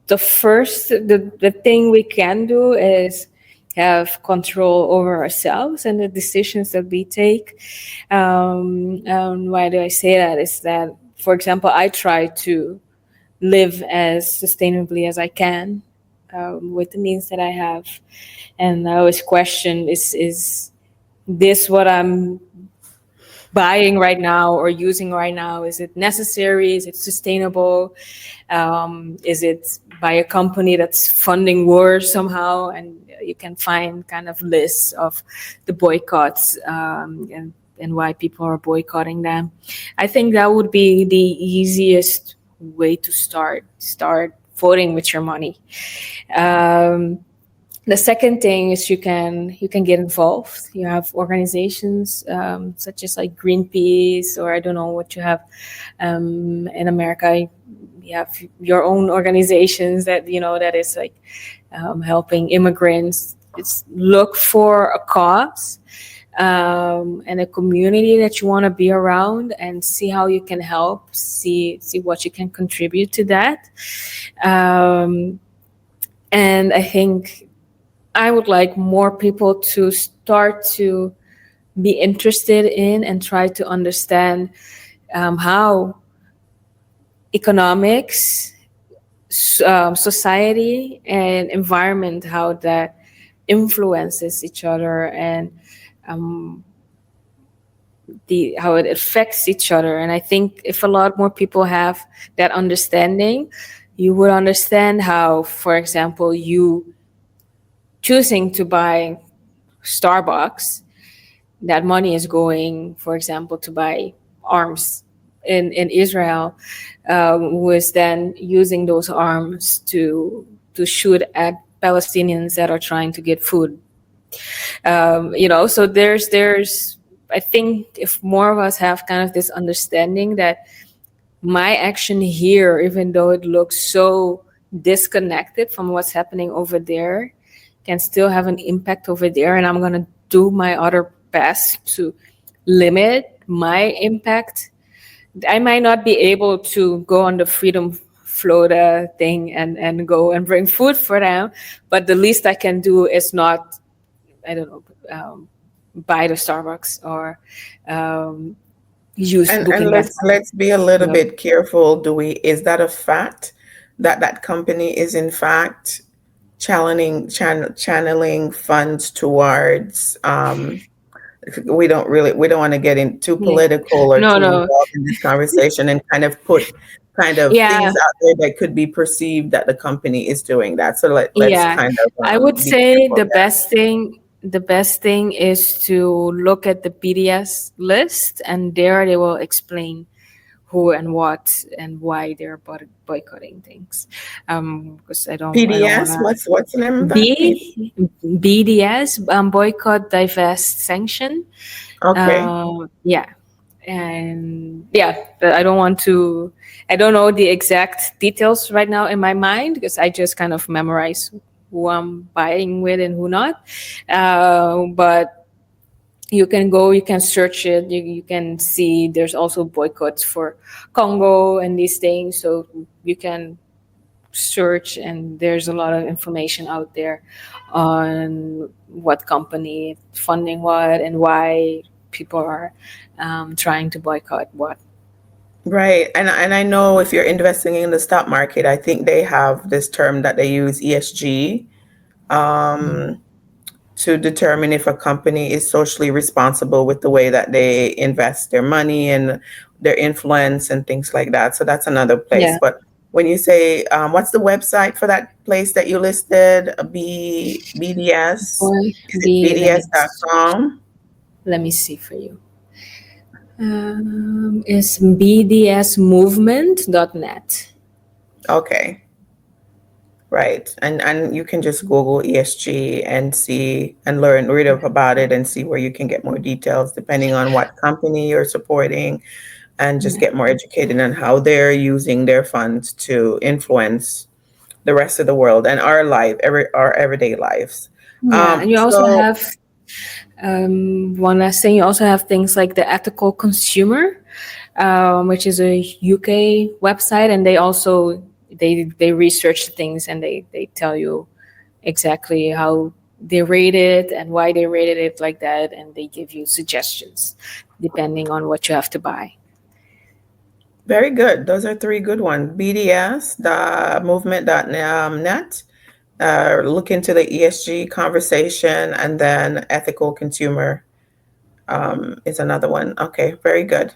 B: the thing we can do is have control over ourselves and the decisions that we take. Why do I say that? Is that, for example, I try to live as sustainably as I can with the means that I have, and I always question: is this what I'm buying right now or using right now? Is it necessary? Is it sustainable? Is it by a company that's funding wars somehow? And you can find kind of lists of the boycotts and why people are boycotting them. I think that would be the easiest way to start voting with your money. Um, the second thing is you can get involved. You have organizations such as like Greenpeace, or I don't know what you have in America. You have your own organizations that that is like helping immigrants. It's look for a cause and a community that you want to be around, and see how you can help. See what you can contribute to that. Um, And I think I would like more people to start to be interested in and try to understand how economics, society, and environment, how that influences each other, and um, the how it affects each other. And I think if a lot more people have that understanding, you would understand how, for example, you choosing to buy Starbucks, that money is going, for example, to buy arms in Israel, who is then using those arms to shoot at Palestinians that are trying to get food. So there's I think if more of us have kind of this understanding that my action here, even though it looks so disconnected from what's happening over there, can still have an impact over there, and I'm gonna do my other best to limit my impact. I might not be able to go on the Freedom Flota thing and go and bring food for them, but the least I can do is not, I don't know, buy the Starbucks or use
A: And
B: booking that.
A: let's be a little
B: You know.
A: bit careful. Do we is that a fact that that company is in fact channeling funds towards we don't want to get in too
B: Yeah.
A: political or
B: No,
A: too
B: no.
A: involved in this conversation and kind of put kind of
B: Yeah,
A: things out there that could be perceived that the company is doing that. So let's
B: yeah.
A: kind of
B: I would
A: be
B: say
A: careful there.
B: the best thing is to look at the BDS list, and there they will explain who and what and why they're boycotting things. Because I don't
A: PDS,
B: wanna
A: what's the name of that?
B: BDS, boycott, divest, sanction.
A: Okay.
B: Yeah, and yeah, but I don't want to. I don't know the exact details right now in my mind because I just kind of memorize who I'm buying with and who not. But you can go, you can search it, you can see there's also boycotts for Congo and these things, so you can search, and there's a lot of information out there on what company funding what and why people are trying to boycott what.
A: Right. And I know if you're investing in the stock market, I think they have this term that they use ESG um, to determine if a company is socially responsible with the way that they invest their money and their influence and things like that. So that's another place.
B: Yeah,
A: But when you say, what's the website for that place that you listed? BDS?
B: boy,
A: Is it
B: b let me
A: BDS.com?
B: let me see for you. It's bdsmovement.net.
A: Okay. Right. And you can just Google ESG and see and read up about it and see where you can get more details depending on what company you're supporting and just
B: Yeah.
A: get more educated on how they're using their funds to influence the rest of the world and our everyday lives.
B: Yeah, and you also
A: So
B: have one last thing. You also have things like the Ethical Consumer, which is a UK website, and they also they research things, and they tell you exactly how they rate it and why they rated it like that, and they give you suggestions depending on what you have to buy.
A: very good. Those are three good ones. BDS, the movement.net. Look into the ESG conversation, and then ethical consumer is another one. Okay, very good.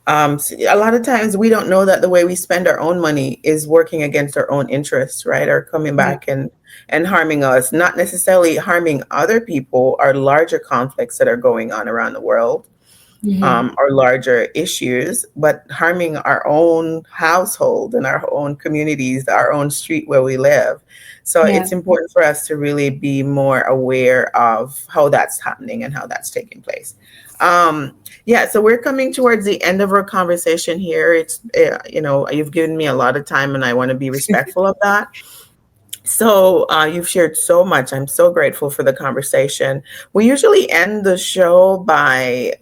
A: A lot of times we don't know that the way we spend our own money is working against our own interests, right? Or coming
B: Yeah.
A: back and harming us, not necessarily harming other people or larger conflicts that are going on around the world
B: Hmm.
A: or larger issues, but harming our own household and our own communities, our own street where we live. So
B: Yeah.
A: it's important for us to really be more aware of how that's happening and how that's taking place. Yeah, so we're coming towards the end of our conversation here. It's, you've given me a lot of time and I want to be respectful of that. So you've shared so much. I'm so grateful for the conversation. We usually end the show by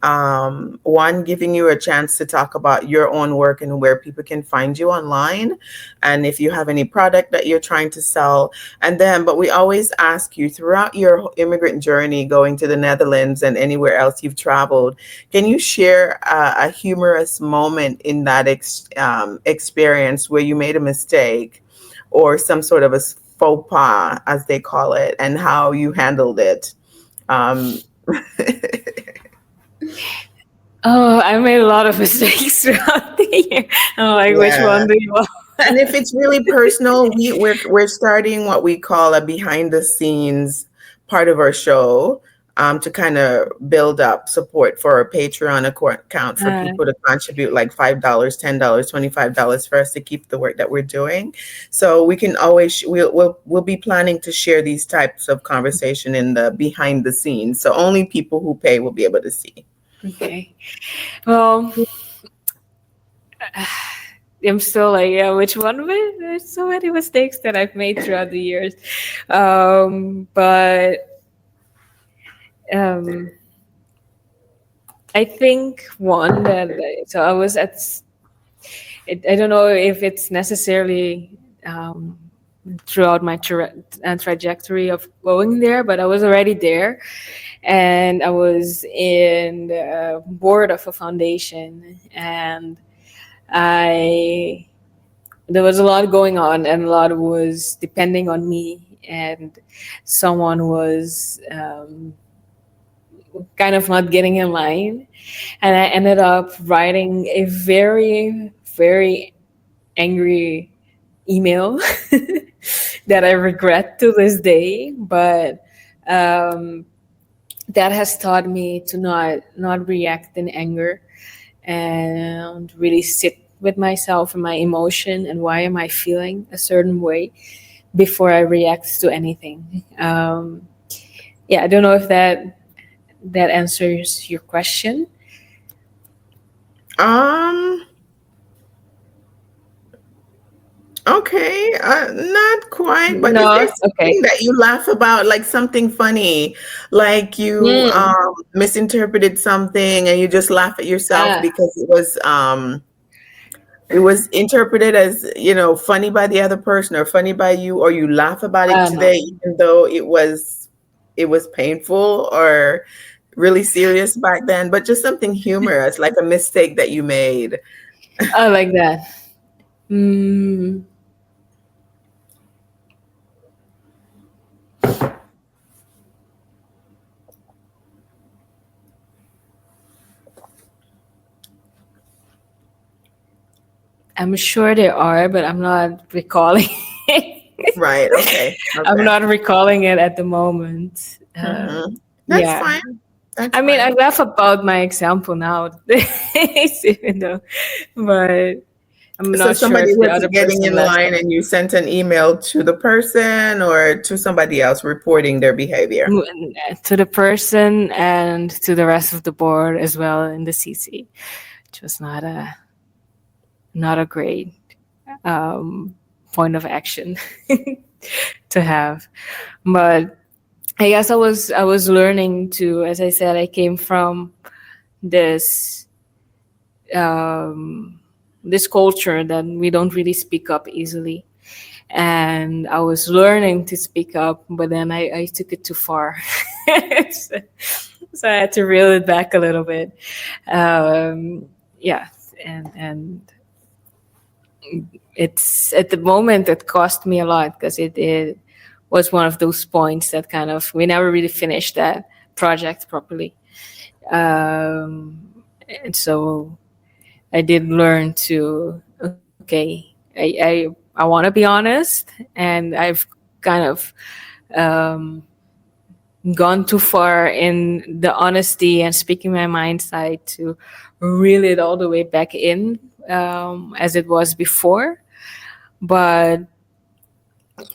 A: one, giving you a chance to talk about your own work and where people can find you online, and if you have any product that you're trying to sell. And then, but we always ask you throughout your immigrant journey, going to the Netherlands and anywhere else you've traveled, can you share a humorous moment in that experience where you made a mistake or some sort of a faux pas, as they call it, and how you handled it. Um,
B: Oh, I made a lot of mistakes throughout the year. I'm like, which
A: yeah.
B: one do you want?
A: And if it's really personal, we're starting what we call a behind the scenes part of our show, to kind of build up support for our Patreon account for
B: Uh,
A: people to contribute like $5, $10, $25 for us to keep the work that we're doing. So we can always we'll be planning to share these types of conversation in the behind the scenes. So only people who pay will be able to see.
B: okay. Well, I'm still like, yeah, which one of it? There's so many mistakes that I've made throughout the years. But um, I think one that, so I was at, I don't know if it's necessarily throughout my trajectory of going there, but I was already there. And I was in the board of a foundation, and I there was a lot going on, and a lot was depending on me, and someone was kind of not getting in line, and I ended up writing a very, very angry email that I regret to this day, but um, that has taught me to not react in anger and really sit with myself and my emotion and why am I feeling a certain way before I react to anything. Yeah, I don't know if that answers your question.
A: Um. Okay, not quite, but is there
B: No, okay.
A: something that you laugh about, like something funny, like you
B: Mm.
A: misinterpreted something and you just laugh at yourself
B: Ah,
A: because it was interpreted as, funny by the other person or funny by you, or you laugh about it
B: no.
A: today, even though it was painful or really serious back then, but just something humorous, like a mistake that you made.
B: I like that. Mm, I'm sure there are, but I'm not recalling it.
A: Right. Okay.
B: I'm
A: Okay.
B: not recalling it at the moment.
A: That's
B: Yeah.
A: fine. That's
B: I mean, I
A: fine.
B: laugh about my example now, even though, but I'm
A: So
B: not sure
A: somebody
B: if the
A: was
B: other
A: getting
B: person
A: in
B: laughs.
A: line and you sent an email to the person or to somebody else reporting their behavior.
B: To the person and to the rest of the board as well in the CC, which was not a great um, point of action to have. But I guess I was learning to, as I said, I came from this um, this culture that we don't really speak up easily, and I was learning to speak up, but then I took it too far. so, so I had to reel it back a little bit. Yeah, and it's at the moment it cost me a lot because it was one of those points that kind of we never really finished that project properly. And so I did learn to okay, I want to be honest, and I've kind of um, gone too far in the honesty and speaking my mind side to reel it all the way back in as it was before. But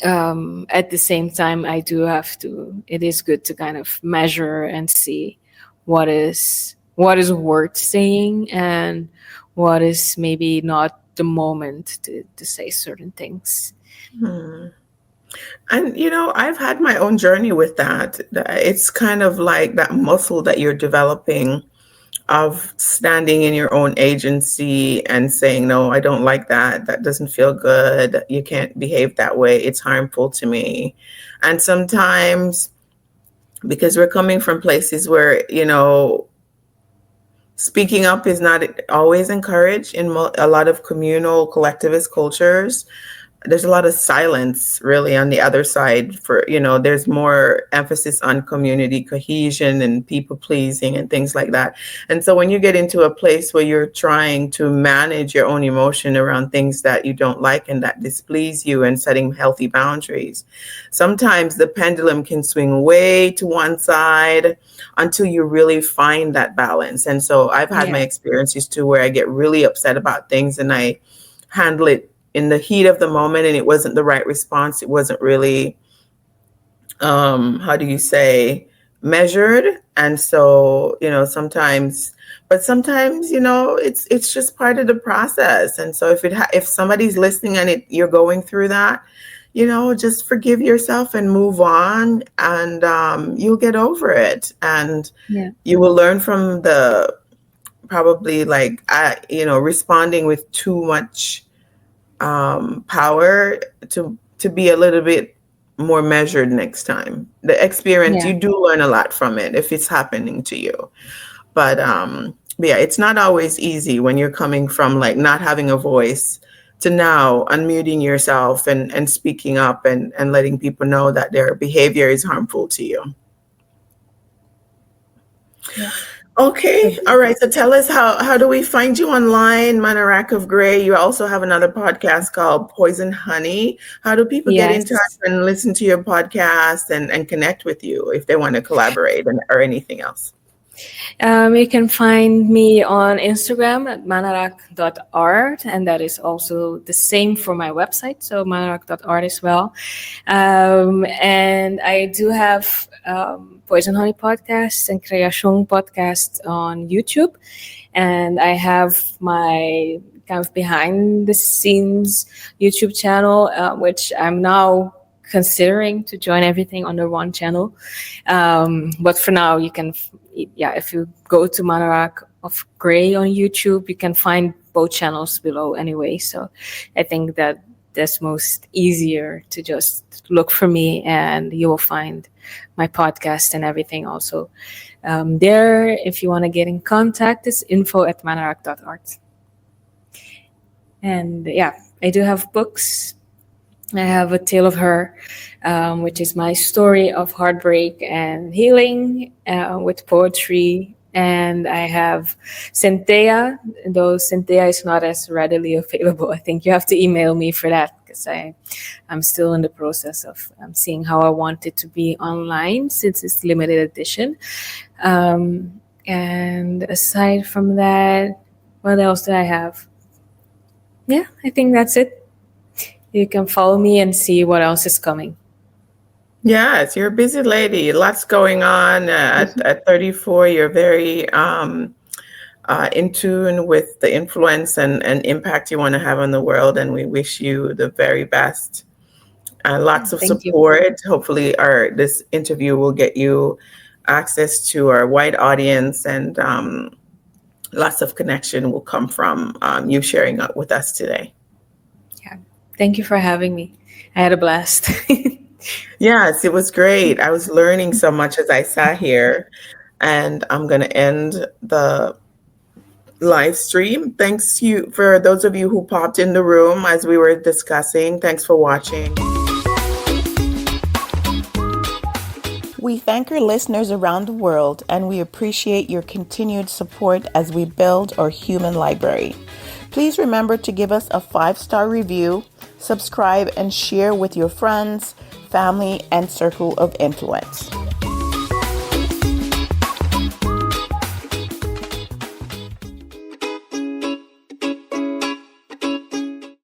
B: at the same time, I do have to. It is good to kind of measure and see what is worth saying and what is maybe not the moment to say certain things.
A: Hmm. And I've had my own journey with that. It's kind of like that muscle that you're developing of standing in your own agency and saying, no, I don't like that. That doesn't feel good. You can't behave that way. It's harmful to me. And sometimes, because we're coming from places where, speaking up is not always encouraged in a lot of communal collectivist cultures, there's a lot of silence really on the other side. For there's more emphasis on community cohesion and people pleasing and things like that. And so when you get into a place where you're trying to manage your own emotion around things that you don't like and that displease you, and setting healthy boundaries, sometimes the pendulum can swing way to one side until you really find that balance. And so I've had my experiences too, where I get really upset about things and I handle it in the heat of the moment, and it wasn't the right response. It wasn't really, how do you say, measured. And so, sometimes, it's just part of the process. And so if somebody's listening and you're going through that, just forgive yourself and move on, and you'll get over it. And you will learn from the probably responding with too much power to be a little bit more measured next time. The experience, you do learn a lot from it if it's happening to you. But yeah, it's not always easy when you're coming from like not having a voice to now unmuting yourself and speaking up and letting people know that their behavior is harmful to you.
B: Yeah.
A: Okay. All right. So tell us, how do we find you online, Maanarak of Grey? You also have another podcast called Poison Honey. How do people get in touch and listen to your podcast and connect with you if they want to collaborate or anything else?
B: You can find me on Instagram at maanarak.art, and that is also the same for my website, so maanarak.art as well. And I do have Poison Honey podcast and Creación podcast on YouTube, and I have my kind of behind the scenes YouTube channel, which I'm now considering to join everything under one channel. But for now, you can, if you go to Maanarak of Grey on YouTube, you can find both channels below anyway. So I think that's most easier to just look for me, and you will find my podcast and everything also there. If you want to get in contact, it's info@maanarak.art. And I do have books. I have A Tale of Her, which is my story of heartbreak and healing with poetry. And I have Centea, though Centea is not as readily available. I think you have to email me for that, because I'm still in the process of seeing how I want it to be online, since it's limited edition. And aside from that, what else do I have? Yeah, I think that's it. You can follow me and see what else is coming.
A: Yes, you're a busy lady. Lots going on. At 34, you're very in tune with the influence and impact you want to have on the world. And we wish you the very best. Lots of support. Hopefully this interview will get you access to our wide audience, and lots of connection will come from you sharing up with us today.
B: Thank you for having me. I had a blast.
A: Yes, it was great. I was learning so much as I sat here, and I'm going to end the live stream. Thanks for those of you who popped in the room as we were discussing. Thanks for watching. We thank our listeners around the world, and we appreciate your continued support as we build our human library. Please remember to give us a 5-star review, subscribe, and share with your friends, family, and circle of influence.